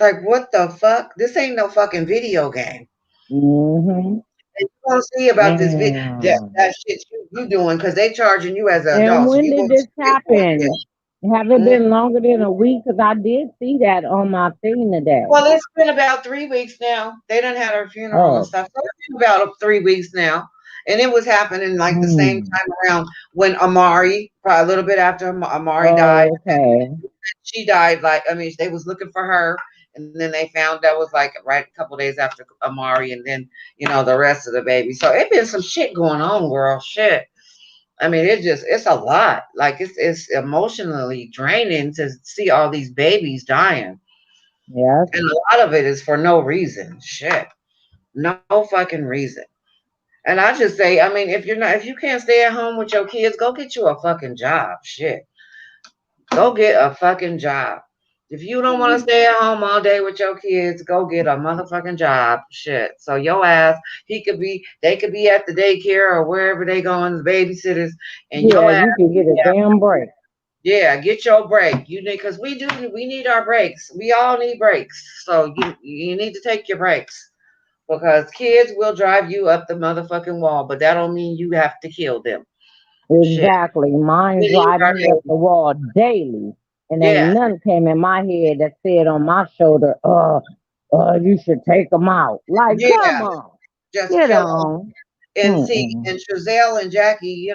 Like what the fuck? This ain't no fucking video game. Mm-hmm. And you gonna see about this Damn. that shit you doing because they charging you as an And adult, so when you did gonna this get more than happen? Have it this. been longer than a week? Because I did see that on my thing today. Well, it's been about 3 weeks now. They done had her funeral and Oh. stuff. So it's been about 3 weeks now. And it was happening like the same Hmm. time around when Amari, probably a little bit after Amari died. Oh, okay. She died like, I mean, they was looking for her. And then they found that was like right a couple days after Amari and then, the rest of the baby. So it been some shit going on, girl. Shit. I mean, it's a lot. Like it's emotionally draining to see all these babies dying. Yes. And a lot of it is for no reason. Shit. No fucking reason. And I just say, I mean, if you can't stay at home with your kids, go get you a fucking job. Shit. Go get a fucking job. If you don't want to stay at home all day with your kids, go get a motherfucking job. Shit. So your ass, they could be at the daycare or wherever they going, the babysitters, and your Yeah, ass, you can get a damn break. yeah, get your break. You need because we need our breaks. We all need breaks. So you need to take your breaks because kids will drive you up the motherfucking wall, but that don't mean you have to kill them. Shit, Exactly. Mine we need drive our me up the babies. wall daily. And ain't Yeah, nothing came in my head that said on my shoulder, you should take them out. Like, yeah, come on. just Get kill them. on. And see, Mm-mm. and Trezelle and Jackie,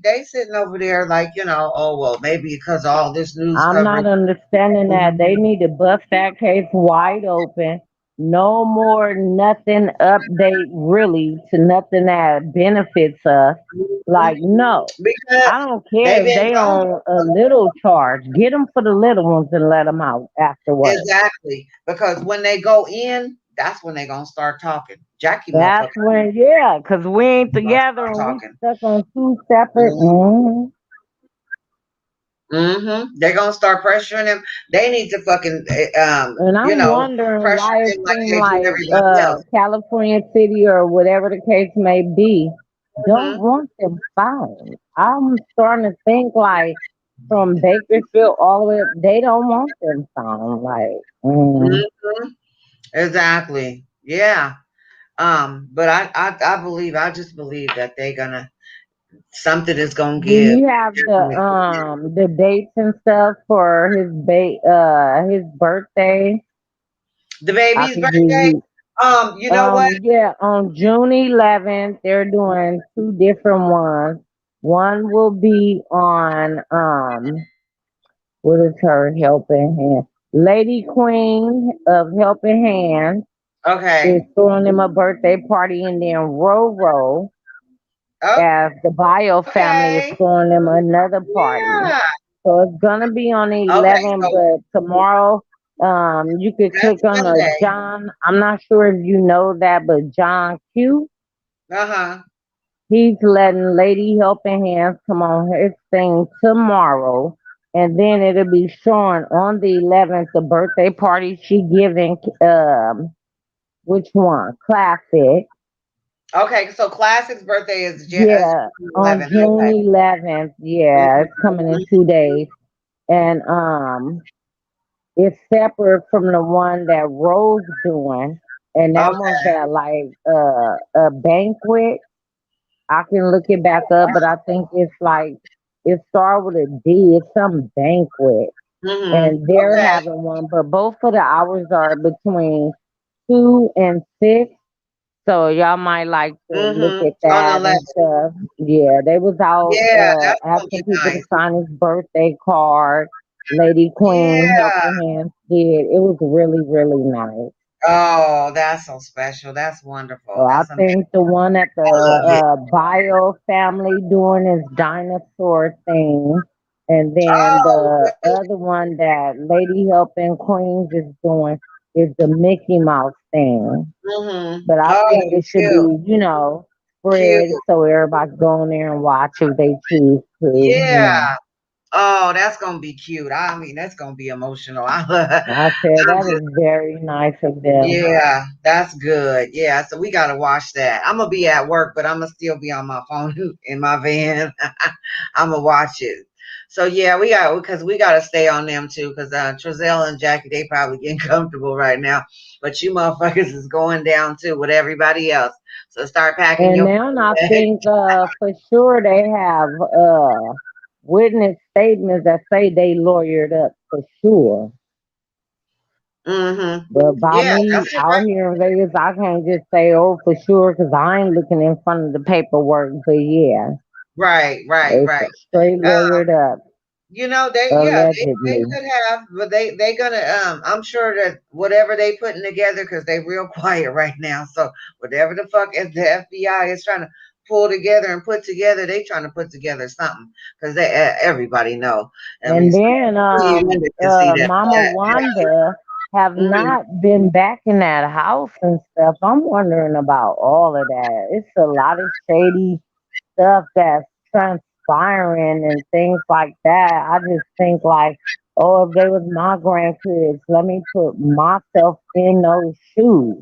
they sitting over there like, oh well, maybe because of all this news I'm not coverage. understanding that. They need to bust that case wide open. No more nothing update really to nothing that benefits us. Mhm. Like, no. Because I don't they've care if been they gone. on a little charge. Get them for the little ones and let them out afterwards. Exactly. Because when they go in, that's when they gonna start talking. Jackie That's motherfucker when, yeah, 'cause we ain't gonna together start and we talking. stuck on two separate. Mm-hmm. They're gonna start pressuring them. They need to fucking And I'm wondering pressure why it them like seemed they do like everybody else. California City or whatever the case may be don't Mm-hmm. want them found. I'm starting to think like from Bakersfield all the way up, they don't want them found. Like, Mm-hmm. Exactly. Yeah. But I just believe that they're gonna something is gonna do give. you have the dates and stuff for his birthday? The I baby's could give birthday. you You know what? yeah, on June 11th, they're doing two different ones. One will be on what is her helping hand? Lady Queen of Helping Hands is Okay. throwing them a birthday party, and then Roro, Oh, as the Bio family, is okay. throwing them another party. Yeah. So it's gonna be on the Okay. 11th, So but tomorrow, you could that's click on a Sunday. John. I'm not sure if you know that, but John Q. Uh-huh. He's letting Lady Helping Hands come on his thing tomorrow, and then it'll be showing on the 11th the birthday party she giving. Which one? Classic. Okay, so Classic's birthday is Yeah, June on 11th. June Okay. 11th. Yeah, it's coming in Mhm. 2 days, and it's separate from the one that Rose doing, and that one's Okay. at like a banquet. I can look it back up, but I think it's like it started with a D. It's some banquet, and they're Okay. having one, but both of the hours are between 2 and 6. So y'all might like to look at On the that and 11th. stuff. Yeah, they was out Yeah, that's gonna be asking people to nice. sign his birthday card. Lady Queen Yeah. Helping Hands did. It was really, really nice. Oh, that's so special. That's So wonderful. I That's amazing. think the one at the I love it. Bio family doing his dinosaur thing, and then Oh, the really? other one that Lady Helping Queens is doing is the Mickey Mouse thing. But I think Oh, it should cute. be, Cute. spread so everybody go in there and watch if they choose Yeah. to. Oh, that's gonna be cute. I mean, that's gonna be emotional. I said that is very nice of them. Yeah, that's good. Yeah, so we gotta watch that. I'm gonna be at work, but I'm gonna still be on my phone in my van. I'm gonna watch it. So yeah, we gotta stay on them too, because Trezelle and Jackie they probably getting comfortable right now, but you motherfuckers is going down too with everybody else. So start packing And your now I bag. think for sure they have witness statements that say they lawyered up for sure. But by Yeah, me that's it out here in Vegas, I can't just say, oh, for sure, because I ain't looking in front of the paperwork. But yeah, right, right, they right. straight lawyered up, They allegedly. could have, but they gonna I'm sure that whatever they putting together because they real quiet right now. So whatever the fuck is the FBI is trying to pull together and put together, they trying to put together something because they everybody know. I mean, And then even can see that. Mama Wanda have Mhm. not been back in that house and stuff. I'm wondering about all of that. It's a lot of shady stuff that's transpiring and things like that. I just think like, or if they was my grandkids, let me put myself in those shoes.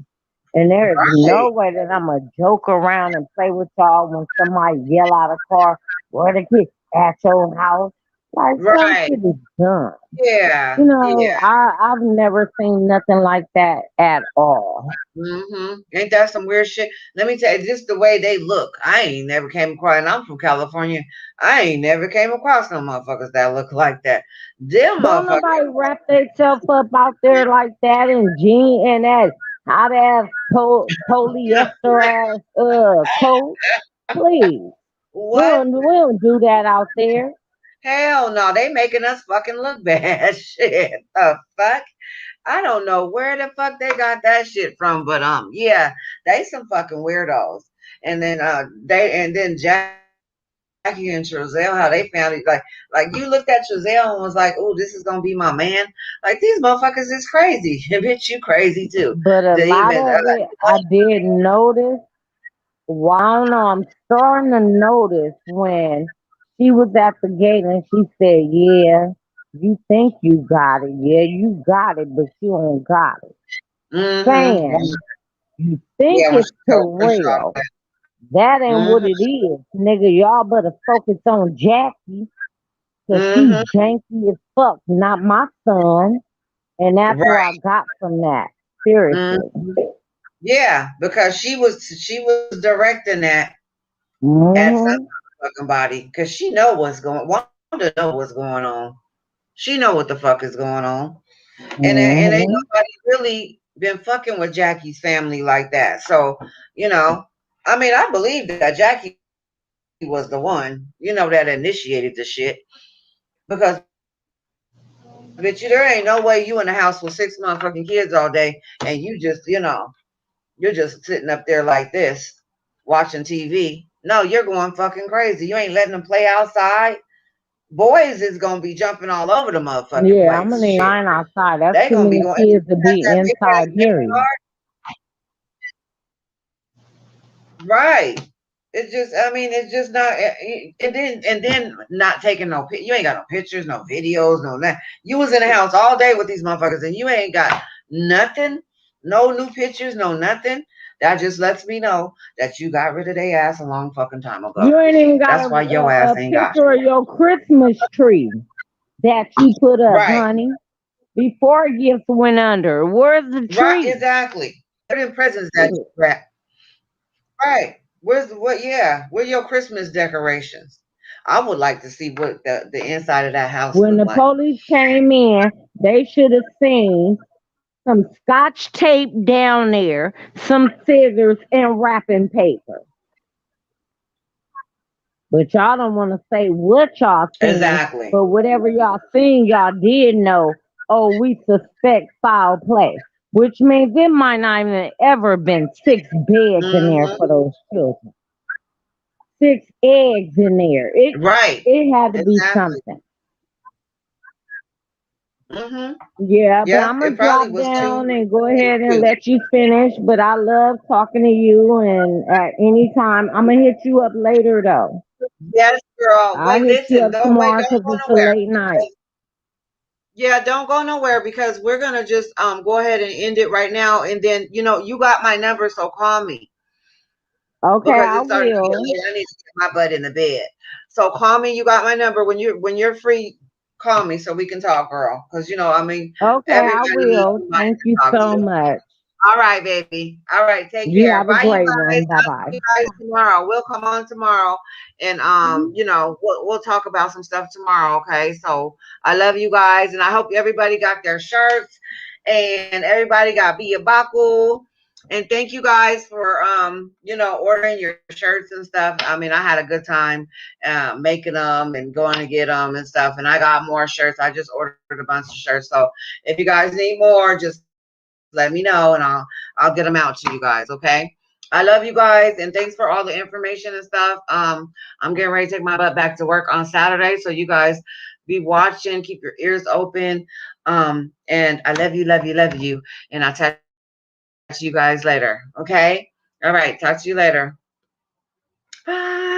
And there is no Right, way that I'm gonna joke around and play with y'all when somebody yell out of car, where the kid at your house. Like some right. shit is done. Yeah, You know, yeah. I've never seen nothing like that at all. Ain't that some weird shit? Let me tell you, just the way they look. I ain't never came across, and I'm from California. I ain't never came across no motherfuckers that look like that. Them Don't motherfuckers. nobody wrap themselves up out there like that in jean and that hot ass polyester ass coat. Please. What? We don't do that out there. Hell no, they making us fucking look bad. Shit, the fuck? I don't know where the fuck they got that shit from, but yeah, they some fucking weirdos. And then Jackie and Trozell, how they found it, like you looked at Trozell and was like, oh, this is gonna be my man. Like these motherfuckers is crazy. Bitch, you crazy too. To But a even lot of it I did notice. Well, I don't know. I'm starting to notice when she was at the gate and she said, "Yeah, you think you got it. Yeah, you got it, but you don't got it." mm-hmm. Saying you think Yeah, when it's she for told Crenshaw real. that. That ain't what Mm-hmm. it is, nigga. Y'all better focus on Jackie, 'cause she Mm-hmm. janky as fuck, not my son. And that's what I Right. got from that. Seriously. Mm-hmm. Yeah, because she was directing that at some Hmm. fucking body because she know what's going. Wanda know what's going on. She know what the fuck is going on, and ain't Hmm. nobody really been fucking with Jackie's family like that. So you know, I mean, I believe that Jackie was the one, that initiated the shit. Because bitch, there ain't no way you in the house with six motherfucking kids all day and you're just sitting up there like this watching TV. No, you're going fucking crazy. You ain't letting them play outside. Boys is gonna be jumping all over the motherfucking place. Shit. Yeah, I'm gonna need They mine gonna be outside. going. That's If you too got many that big kids to ass be inside, backyard, period. right? It's just, I mean, it's just not, and then not taking no, you ain't got no pictures, no videos, no nothing. You was in the house all day with these motherfuckers, and you ain't got nothing, no new pictures, no nothing. That just lets me know that you got rid of their ass a long fucking time ago. You ain't even got That's why your a ass ain't got picture of your Christmas tree that you put up, right, honey, before gifts went under. Where's the right, tree? exactly. Where them presents that you wrap? Right. Where's what? Yeah, where your Christmas decorations? I would like to see what the inside of that house When look the like. police came in, they should have seen some scotch tape down there, some scissors, and wrapping paper. But y'all don't want to say what y'all seen, Exactly. but whatever y'all seen, y'all did know, oh, we suspect foul play, which means it might not even ever been six beds in there Hmm. for those children. Six eggs in there. Right. It had to be Exactly. something. Hmm. Yeah, but Yeah. I'm It gonna probably drop was down two. and go ahead and Two. let you finish. But I love talking to you, and at any time, I'm gonna hit you up later though. Yes, girl. I'll Wait, hit you listen. up Don't wait. tomorrow Don't 'cause go it's a nowhere. late night. Yeah, don't go nowhere because we're gonna just go ahead and end it right now. And then you got my number, so call me Okay, because I it's starting to get will. late. I need to get my butt in the bed. So call me. You got my number when you're free. Call me so we can talk, girl. Because I mean, Okay, I everybody needs will. somebody Thank to you talk so to. much. All right, baby. All right, take You care. have a Bye, you great guys. one. Bye I'll see bye. you guys tomorrow. We'll come on tomorrow, and we'll talk about some stuff tomorrow. Okay. So I love you guys, and I hope everybody got their shirts, and everybody got Biabaku. And thank you guys for ordering your shirts and stuff. I mean, I had a good time making them and going to get them and stuff. And I got more shirts. I just ordered a bunch of shirts. So if you guys need more, just let me know and I'll get them out to you guys. Okay. I love you guys and thanks for all the information and stuff. I'm getting ready to take my butt back to work on Saturday. So you guys be watching, keep your ears open. And I love you, love you, love you. And I'll talk to you guys later. Okay. All right. Talk to you later. Bye.